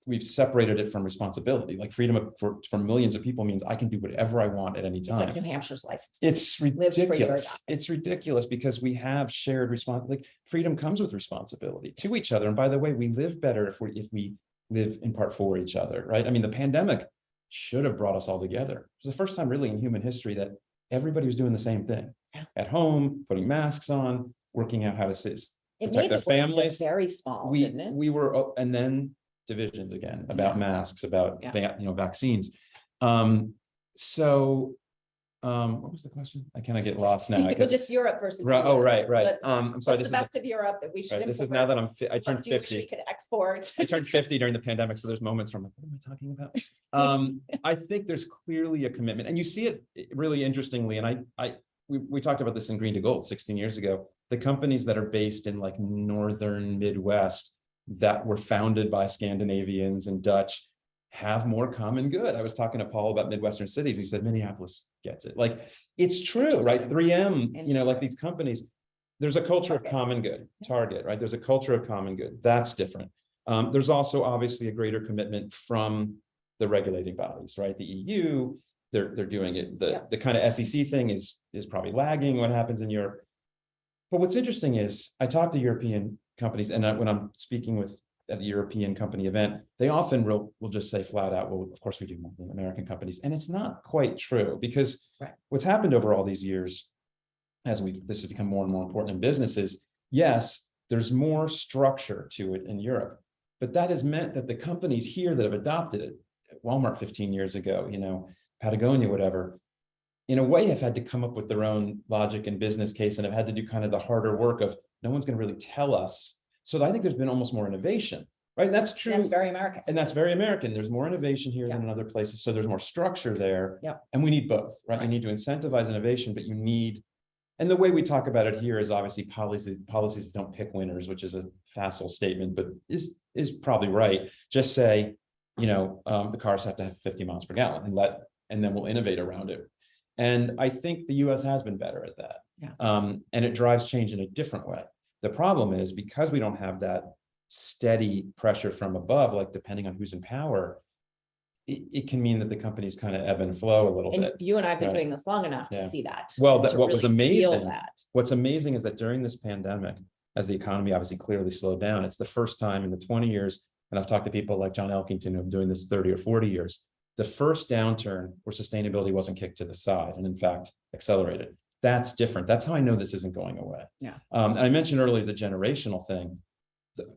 We've separated it from responsibility. Like freedom for millions of people means I can do whatever I want at any time. It's like New Hampshire's license. It's ridiculous. It's ridiculous because we have shared responsibility. Freedom comes with responsibility to each other. And by the way, we live better if we live in part for each other, right? I mean, the pandemic should have brought us all together. It was the first time really in human history that everybody was doing the same thing at home, putting masks on, working out how to protect their families. Very small, didn't it? We were, and then divisions again about masks, about vaccines. What was the question? I kind of get lost now. It was just Europe versus right. US. Oh, right. I'm sorry. What's the best of Europe that we should This is now that I turned 50. Wish we could export. I turned 50 during the pandemic, so there's moments where I'm like, what am I talking about? I think there's clearly a commitment, and you see it really interestingly. And we talked about this in Green to Gold 16 years ago. The companies that are based in like northern Midwest that were founded by Scandinavians and Dutch have more common good. I was talking to Paul about Midwestern cities. He said Minneapolis gets it. Like, it's true, right? 3M, like these companies, there's a culture of common good. Target, right? There's a culture of common good. That's different. There's also obviously a greater commitment from the regulating bodies, right? The EU, they're doing it. The kind of SEC thing is probably lagging what happens in Europe. But what's interesting is I talk to European companies, and when I'm speaking at a European company event, they often will just say flat out, well, of course we do more than American companies. And it's not quite true, because what's happened over all these years, as this has become more and more important in businesses, yes, there's more structure to it in Europe, but that has meant that the companies here that have adopted it, Walmart 15 years ago, Patagonia, whatever, in a way have had to come up with their own logic and business case, and have had to do kind of the harder work of no one's going to really tell us. So I think there's been almost more innovation, right? And that's true. That's very American. And that's very American. There's more innovation here than in other places. So there's more structure there. Yep. And we need both, right? You need to incentivize innovation, but you need, and the way we talk about it here is obviously policies don't pick winners, which is a facile statement, but is probably right. Just say, the cars have to have 50 miles per gallon and then we'll innovate around it. And I think the US has been better at that. Yeah. And it drives change in a different way. The problem is, because we don't have that steady pressure from above, like depending on who's in power, it can mean that the companies kind of ebb and flow a little bit. You and I have been doing this long enough to see that. Well, was amazing. What's amazing is that during this pandemic, as the economy obviously clearly slowed down, it's the first time in the 20 years, and I've talked to people like John Elkington who have been doing this 30 or 40 years, the first downturn where sustainability wasn't kicked to the side and in fact accelerated. That's different. That's how I know this isn't going away. Yeah. And I mentioned earlier the generational thing.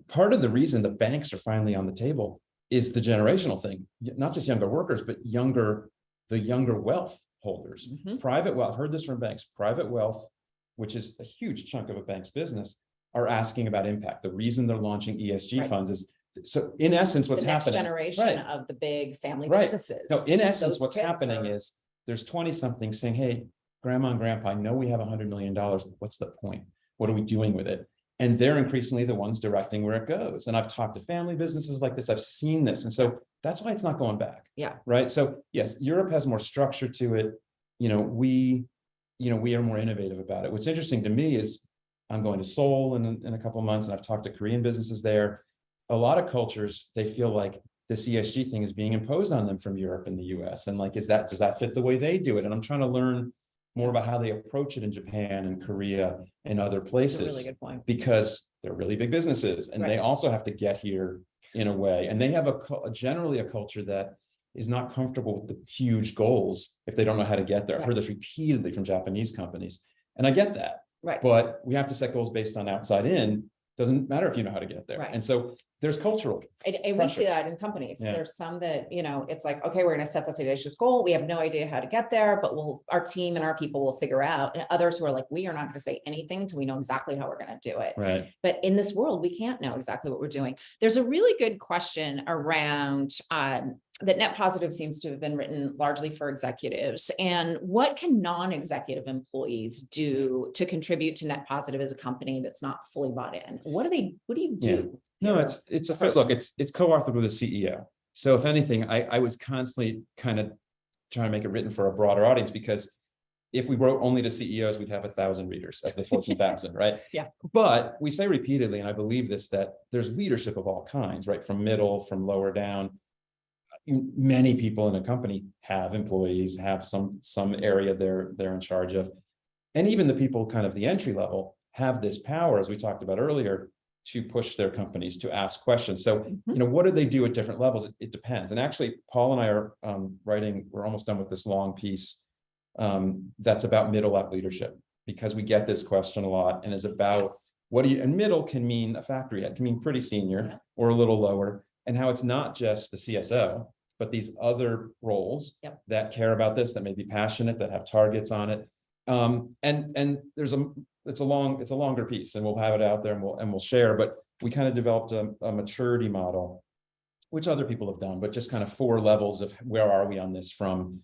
Part of the reason the banks are finally on the table is the generational thing, not just younger workers, but the younger wealth holders. Mhm. Private wealth, I've heard this from banks, private wealth, which is a huge chunk of a bank's business, are asking about impact. The reason they're launching ESG Right. funds is, so in essence, what's The next happening. generation Right. of the big family Right. businesses. No, in essence, Those what's kids happening are- is there's 20 something saying, hey, grandma and grandpa, I know we have $100 million, but what's the point? What are we doing with it? And they're increasingly the ones directing where it goes. And I've talked to family businesses like this. I've seen this. And so that's why it's not going back. Yeah. Right. So yes, Europe has more structure to it. We are more innovative about it. What's interesting to me is I'm going to Seoul in a couple of months, and I've talked to Korean businesses there. A lot of cultures, they feel like this ESG thing is being imposed on them from Europe and the US. And like, does that fit the way they do it? And I'm trying to learn more about how they approach it in Japan and Korea and other places. That's a really good point. Because they're really big businesses, and they Right. also have to get here in a way. And they have generally a culture that is not comfortable with the huge goals if they don't know how to get there. I've heard this repeatedly from Japanese companies, and I get that. Right. But we have to set goals based on outside in. Doesn't matter if you know how to get there. Right. And so there's cultural. And we pressures. see that in companies. Yeah. There's some that, it's like, okay, we're going to set this audacious goal. We have no idea how to get there, but our team and our people will figure out. And others who are like, we are not going to say anything until we know exactly how we're going to do it. Right. But in this world, we can't know exactly what we're doing. There's a really good question around that Net Positive seems to have been written largely for executives. And what can non-executive employees do to contribute to Net Positive as a company that's not fully bought in? What do you do? No, it's co-authored with a CEO. So if anything, I was constantly kind of trying to make it written for a broader audience, because if we wrote only to CEOs, we'd have 1,000 readers of the Fortune 1000, right? Yeah. But we say repeatedly, and I believe this, that there's leadership of all kinds, right? From middle, from lower down. Many people in a company have employees, have some area they're in charge of. And even the people kind of the entry level have this power, as we talked about earlier, to push their companies, to ask questions. So, what do they do at different levels? It depends. And actually, Paul and I are writing, we're almost done with this long piece that's about middle up leadership, because we get this question a lot, and is about and middle can mean a factory head, can mean pretty senior or a little lower, and how it's not just the CSO, but these other roles that care about this, that may be passionate, that have targets on it. And it's a longer piece, and we'll have it out there and we'll share, but we kind of developed a maturity model, which other people have done, but just kind of 4 levels of where are we on this, from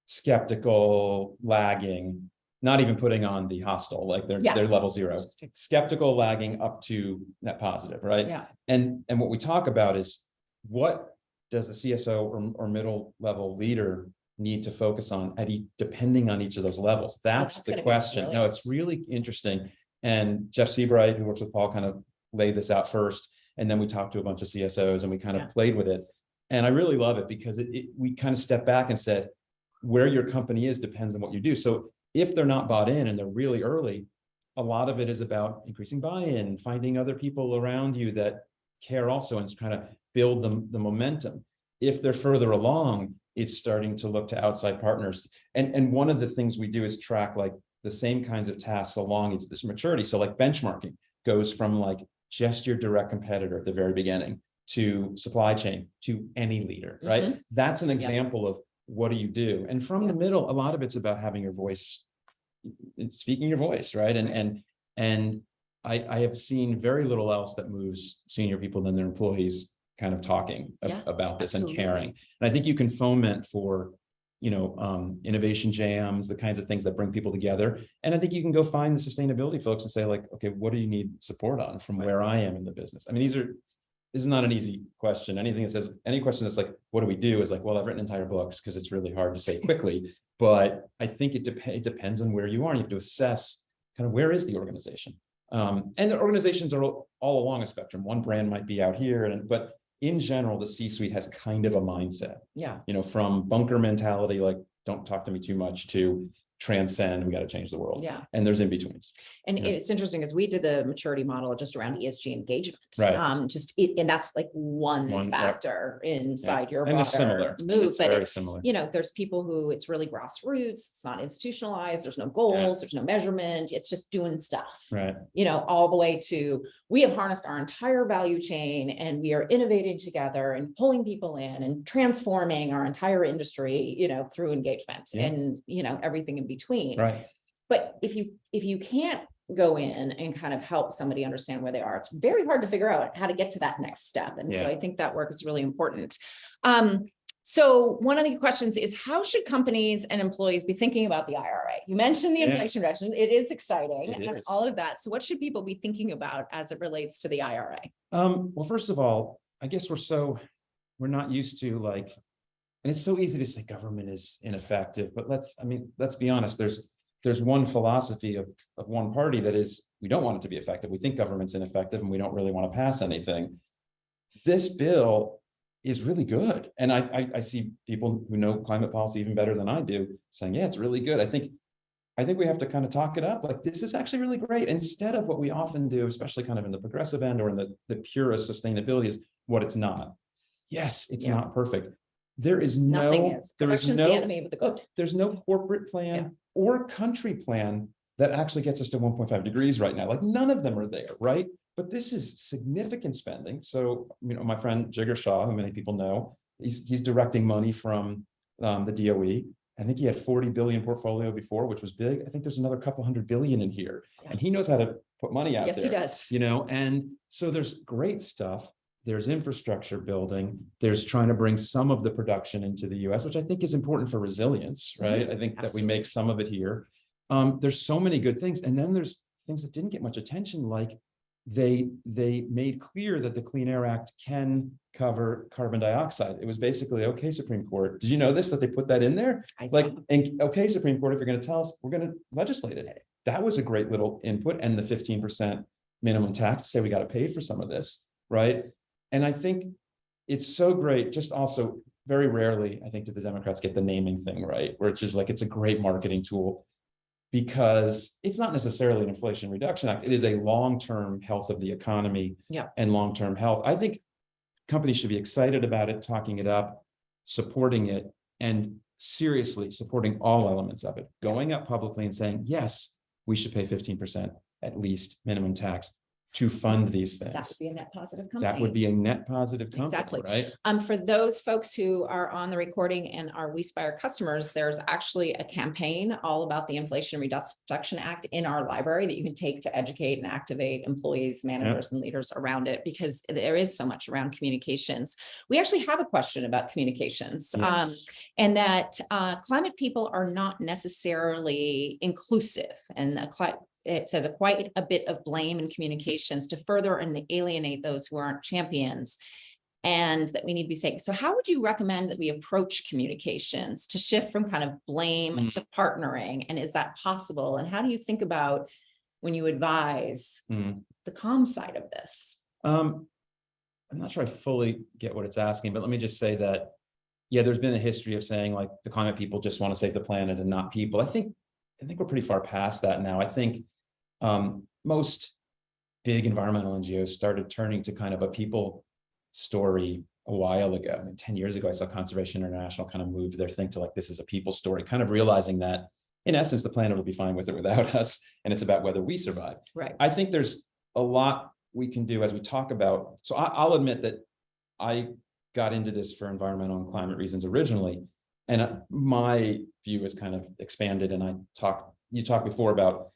skeptical, lagging, not even putting on the hostile, like they're level 0, skeptical, lagging, up to net positive, right? Yeah. And what we talk about is, what does the CSO or middle level leader need to focus on depending on each of those levels? That's the question. No, it's really interesting. And Jeff Seabright, who works with Paul, kind of laid this out first. And then we talked to a bunch of CSOs and we kind of played with it. And I really love it, because we kind of stepped back and said, where your company is depends on what you do. So if they're not bought in and they're really early, a lot of it is about increasing buy-in, finding other people around you that care also, and kind of build the momentum. If they're further along, it's starting to look to outside partners. And one of the things we do is track like the same kinds of tasks along this maturity. So like benchmarking goes from like just your direct competitor at the very beginning to supply chain to any leader, right? That's an example of what do you do? And from the middle, a lot of it's about having your voice, speaking your voice, right? And I have seen very little else that moves senior people than their employees kind of talking about this and caring. And I think you can foment for, innovation jams, the kinds of things that bring people together. And I think you can go find the sustainability folks and say like, okay, what do you need support on from where I am in the business? I mean, this is not an easy question. Any question that's like, what do we do, is like, well, I've written entire books, because it's really hard to say quickly, but I think it depends on where you are. And you have to assess kind of where is the organization. And the organizations are all along a spectrum. One brand might be out here, but in general, the C-suite has kind of a mindset, from bunker mentality, like don't talk to me too much, to transcend, we got to change the world. And there's in-betweens. And Yeah. it's interesting because we did the maturity model just around ESG engagement. Right. And that's like one Yep. factor inside your And it's similar. broader move. It's But very similar. you know, there's people who it's really grassroots, it's not institutionalized, there's no goals, there's no measurement, it's just doing stuff. Right. You know, all the way to, we have harnessed our entire value chain and we are innovating together and pulling people in and transforming our entire industry, you know, through engagement and, you know, everything in between. Right. But if you can't go in and kind of help somebody understand where they are, it's very hard to figure out how to get to that next step. And so I think that work is really important. So one of the questions is, how should companies and employees be thinking about the IRA? You mentioned the Inflation Reduction. It is exciting and all of that. So what should people be thinking about as it relates to the IRA? Well, first of all, I guess we're not used to like, and it's so easy to say government is ineffective, but let's be honest, there's one philosophy of one party that is, we don't want it to be effective. We think government's ineffective and we don't really want to pass anything. This bill is really good. And I see people who know climate policy even better than I do saying, yeah, it's really good. I think we have to kind of talk it up. Like, this is actually really great. Instead of what we often do, especially kind of in the progressive end or in the purest sustainability, is what it's not. Yes, it's not perfect. There's no enemy of the good. There's no corporate plan or country plan that actually gets us to 1.5 degrees right now. Like, none of them are there, right? But this is significant spending. So, you know, my friend 𝙒𝙚𝙎𝙥𝙚, who many people know, he's directing money from the DOE. I think he had 40 billion portfolio before, which was big. I think there's another couple $100 billion in here, and he knows how to put money out there. Yes, he does. You know, and so there's great stuff. There's infrastructure building. There's trying to bring some of the production into the US, which I think is important for resilience, right? I think that we make some of it here. There's so many good things. And then there's things that didn't get much attention, like they made clear that the Clean Air Act can cover carbon dioxide. It was basically, okay, Supreme Court, did you know this, that they put that in there? And okay, Supreme Court, if you're going to tell us, we're going to legislate it. That was a great little input. And the 15% minimum tax to say we got to pay for some of this, right? And I think it's so great. Just also very rarely, I think, do the Democrats get the naming thing right, where it's just like, it's a great marketing tool, because it's not necessarily an Inflation Reduction Act. It is a long-term health of the economy and long-term health. I think companies should be excited about it, talking it up, supporting it, and seriously supporting all elements of it, going up publicly and saying, yes, we should pay 15% at least minimum tax to fund these things. That would be a net positive company. That would be a net positive company, exactly. Right? For those folks who are on the recording and are WeSpire customers, there's actually a campaign all about the Inflation Reduction Act in our library that you can take to educate and activate employees, managers, and leaders around it, because there is so much around communications. We actually have a question about communications, and that climate people are not necessarily inclusive, and it says quite a bit of blame in communications to further and alienate those who aren't champions, and that we need to be saying. So how would you recommend that we approach communications to shift from kind of blame to partnering? And is that possible? And how do you think about when you advise the comm side of this? I'm not sure I fully get what it's asking, but let me just say that, yeah, there's been a history of saying like the climate people just want to save the planet and not people. I think we're pretty far past that now. I think most big environmental NGOs started turning to kind of a people story a while ago. I mean, 10 years ago, I saw Conservation International kind of move their thing to like, this is a people story, kind of realizing that in essence, the planet will be fine with or without us. And it's about whether we survive. Right. I think there's a lot we can do as we talk about. So I'll admit that I got into this for environmental and climate reasons originally. And my view has kind of expanded. And you talked before about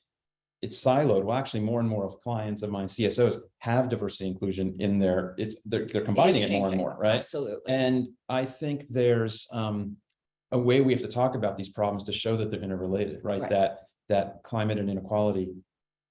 it's siloed. Well, actually, more and more of clients of mine, CSOs, have diversity inclusion in their, they're combining it more and more, right? Absolutely. And I think there's a way we have to talk about these problems to show that they're interrelated, right? That climate and inequality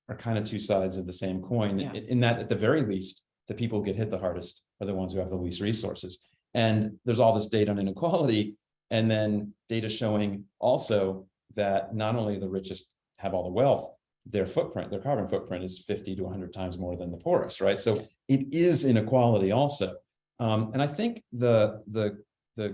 are kind of two sides of the same coin, in that at the very least, the people who get hit the hardest are the ones who have the least resources. And there's all this data on inequality, and then data showing also that not only the richest have all the wealth, their carbon footprint is 50 to 100 times more than the poorest, right? So it is inequality also. And I think the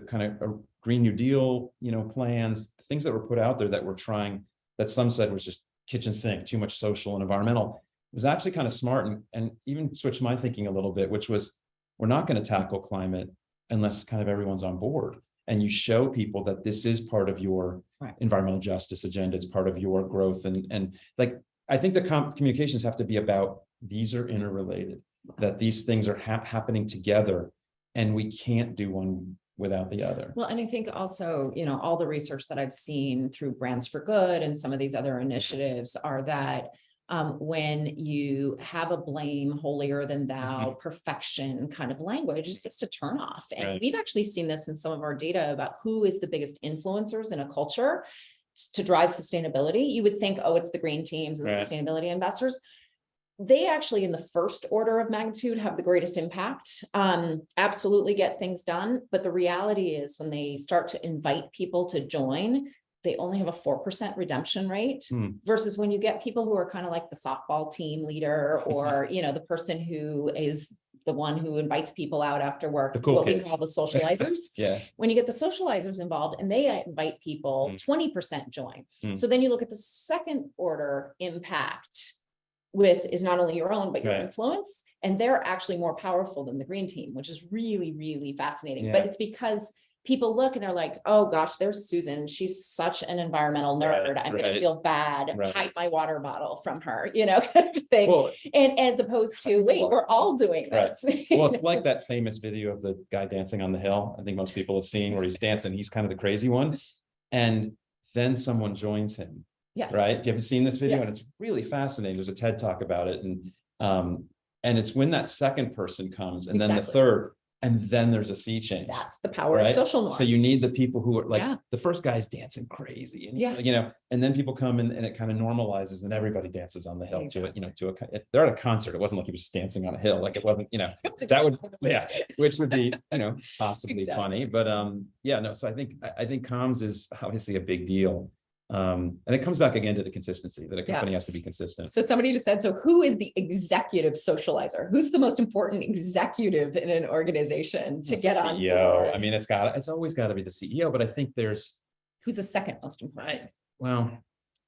kind of Green New Deal, plans, things that were put out there that were trying, that some said was just kitchen sink, too much social and environmental. It was actually kind of smart and even switched my thinking a little bit, which was, we're not going to tackle climate unless kind of everyone's on board. And you show people that this is part of your environmental justice agenda. It's part of your growth. And like, I think the communications have to be about, these are interrelated, that these things are happening together, and we can't do one without the other. Well, and I think also, you know, all the research that I've seen through Brands for Good and some of these other initiatives are that when you have a blame, holier than thou, perfection kind of language, it's just a turn off. And we've actually seen this in some of our data about who is the biggest influencers in a culture to drive sustainability. You would think, oh, it's the green teams and the sustainability investors. They actually, in the first order of magnitude, have the greatest impact, absolutely get things done. But the reality is, when they start to invite people to join, they only have a 4% redemption rate versus when you get people who are kind of like the softball team leader, or, you know, the person who is the one who invites people out after work, what we call the socializers. When you get the socializers involved and they invite people, 20% join. So then you look at the second order impact is not only your own, but your influence. And they're actually more powerful than the green team, which is really, really fascinating. But it's because people look and they're like, oh gosh, there's Susan. She's such an environmental nerd. I'm going to feel bad, hide my water bottle from her, you know, kind of thing. Well, and as opposed to, wait, we're all doing this. Well, it's like that famous video of the guy dancing on the hill. I think most people have seen, where he's dancing. He's kind of the crazy one. And then someone joins him. Right. You haven't seen this video, and it's really fascinating. There's a TED talk about it. And it's when that second person comes, and then the third, and then there's a sea change. That's the power of social norms. So you need the people who are like, the first guy's dancing crazy, and you know, and then people come in and it kind of normalizes, and everybody dances on the hill to it, you know, they're at a concert. It wasn't like he was just dancing on a hill. Like, it wasn't, you know, that would, which would be, you know, possibly funny, but no. So I think comms is obviously a big deal. And it comes back again to the consistency, that a company has to be consistent. So somebody just said, so who is the executive socializer? Who's the most important executive in an organization to get on board? I mean, it's always got to be the CEO, but I think who's the second most important? Well,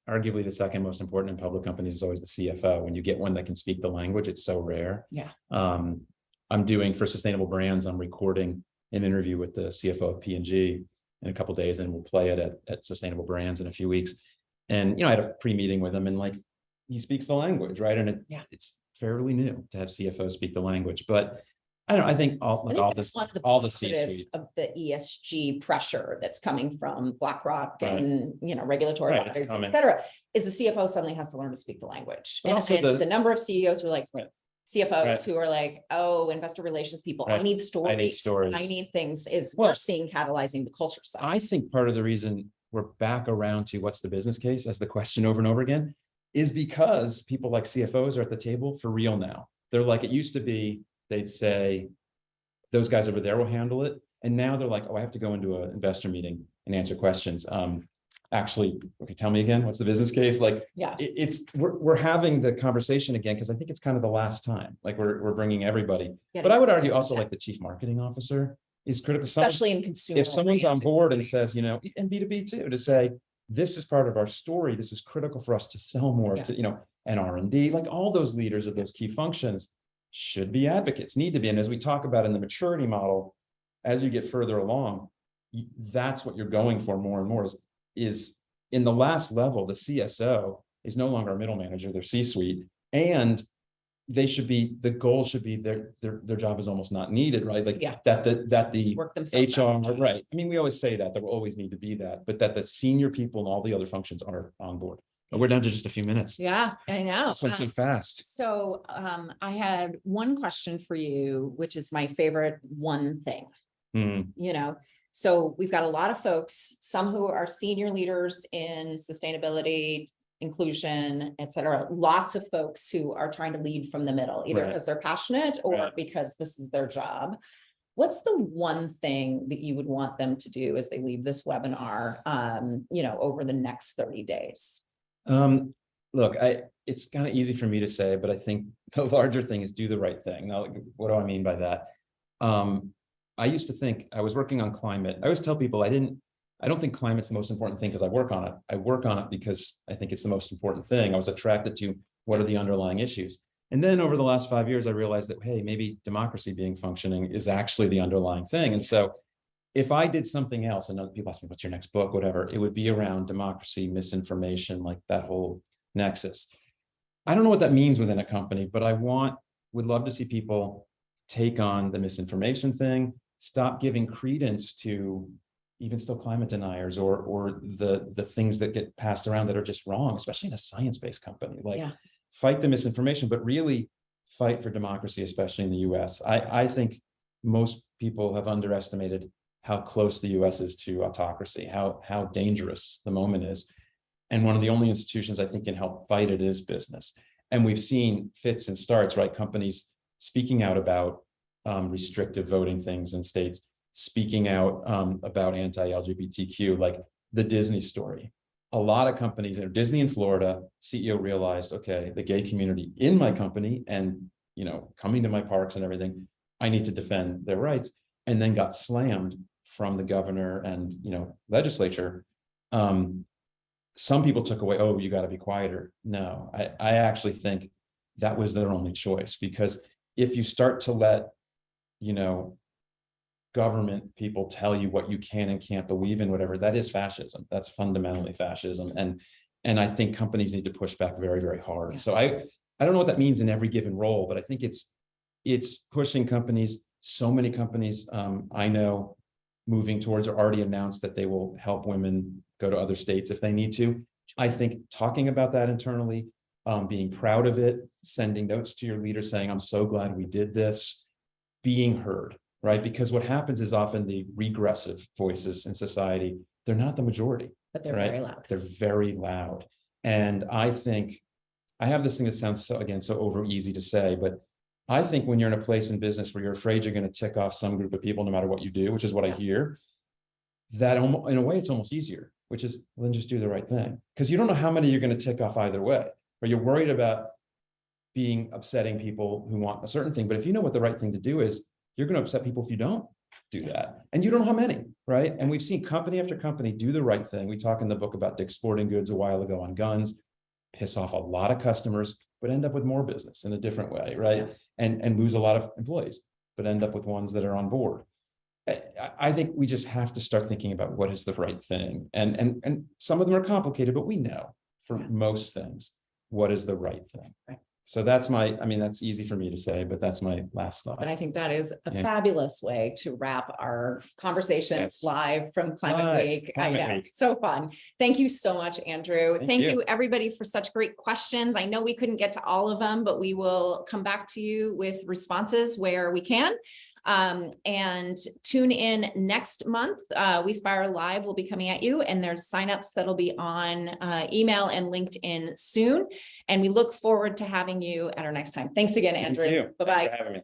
arguably the second most important in public companies is always the CFO. When you get one that can speak the language, it's so rare. I'm doing, for Sustainable Brands, I'm recording an interview with the CFO of P&G in a couple of days, and we'll play it at Sustainable Brands in a few weeks. And, you know, I had a pre-meeting with him, and like, he speaks the language, right? And it's fairly new to have CFOs speak the language, but I don't know. I think all the C-suite of the ESG pressure that's coming from BlackRock and, you know, regulatory bodies, et cetera, is the CFO suddenly has to learn to speak the language. And the number of CEOs who are like, CFOs who are like, oh, investor relations people, I need stories. I need things, we're seeing catalyzing the culture side. I think part of the reason we're back around to what's the business case as the question over and over again is because people like CFOs are at the table for real now. They're like, it used to be, they'd say, those guys over there will handle it. And now they're like, oh, I have to go into an investor meeting and answer questions. Actually, okay, tell me again, what's the business case? Like, we're having the conversation again, because I think it's kind of the last time, like we're bringing everybody. But I would argue also, like, the chief marketing officer is critical, especially in consumer. If someone's on board and says, you know, and B2B too, to say, this is part of our story, this is critical for us to sell more to, you know, and R&D, like all those leaders of those key functions should be advocates, need to be. And as we talk about in the maturity model, as you get further along, that's what you're going for more and more is in the last level, the CSO is no longer a middle manager, they're C-suite, and they should be, the goal should be their job is almost not needed, right? Like that the HR, right? I mean, we always say that there will always need to be that, but that the senior people and all the other functions are on board. But we're down to just a few minutes. Yeah, I know. This went so fast. So I had one question for you, which is my favorite one thing, you know. So we've got a lot of folks, some who are senior leaders in sustainability, inclusion, et cetera. Lots of folks who are trying to lead from the middle, either because they're passionate or because this is their job. What's the one thing that you would want them to do as they leave this webinar, you know, over the next 30 days? Look, it's kind of easy for me to say, but I think the larger thing is do the right thing. Now, what do I mean by that? I used to think I was working on climate. I always tell people I I don't think climate's the most important thing because I work on it. I work on it because I think it's the most important thing. I was attracted to what are the underlying issues. And then over the last 5 years, I realized that, hey, maybe democracy being functioning is actually the underlying thing. And so if I did something else, and other people ask me, what's your next book, whatever, it would be around democracy, misinformation, like that whole nexus. I don't know what that means within a company, but would love to see people take on the misinformation thing, stop giving credence to even still climate deniers or the things that get passed around that are just wrong, especially in a science-based company. Like fight the misinformation, but really fight for democracy, especially in the US. I think most people have underestimated how close the US is to autocracy, how dangerous the moment is. And one of the only institutions I think can help fight it is business. And we've seen fits and starts, right? Companies speaking out about restrictive voting things in states, speaking out about anti-LGBTQ, like the Disney story. A lot of companies, Disney in Florida, CEO realized, okay, the gay community in my company and, coming to my parks and everything, I need to defend their rights, and then got slammed from the governor and, legislature. Some people took away, oh, you got to be quieter. No, I actually think that was their only choice, because if you start to let, government people tell you what you can and can't believe in, whatever, that is fascism. That's fundamentally fascism. And I think companies need to push back very, very hard. Yeah. So I don't know what that means in every given role, but I think it's pushing companies. So many companies I know moving towards or already announced that they will help women go to other states if they need to. I think talking about that internally, being proud of it, sending notes to your leader saying, I'm so glad we did this, being heard, right? Because what happens is often the regressive voices in society, they're not the majority. But they're very loud. They're very loud. And I think, I have this thing that sounds so over easy to say, but I think when you're in a place in business where you're afraid you're going to tick off some group of people no matter what you do, which is what I hear, that in a way it's almost easier, which is, well, then just do the right thing. Because you don't know how many you're going to tick off either way, or you're worried about being upsetting people who want a certain thing. But if you know what the right thing to do is, you're going to upset people if you don't do that. And you don't know how many, right? And we've seen company after company do the right thing. We talk in the book about Dick's Sporting Goods a while ago on guns, piss off a lot of customers, but end up with more business in a different way, right? Yeah. And lose a lot of employees, but end up with ones that are on board. I think we just have to start thinking about what is the right thing. And some of them are complicated, but we know for most things, what is the right thing. Right. So that's that's easy for me to say, but that's my last thought. But I think that is a fabulous way to wrap our conversation live from Climate Week. I know, so fun. Thank you so much, Andrew. Thank you everybody for such great questions. I know we couldn't get to all of them, but we will come back to you with responses where we can. And tune in next month. WeSpire Live will be coming at you, and there's signups that'll be on email and LinkedIn soon. And we look forward to having you at our next time. Thanks again, Andrew. Thank you. Bye-bye. Thanks for having me.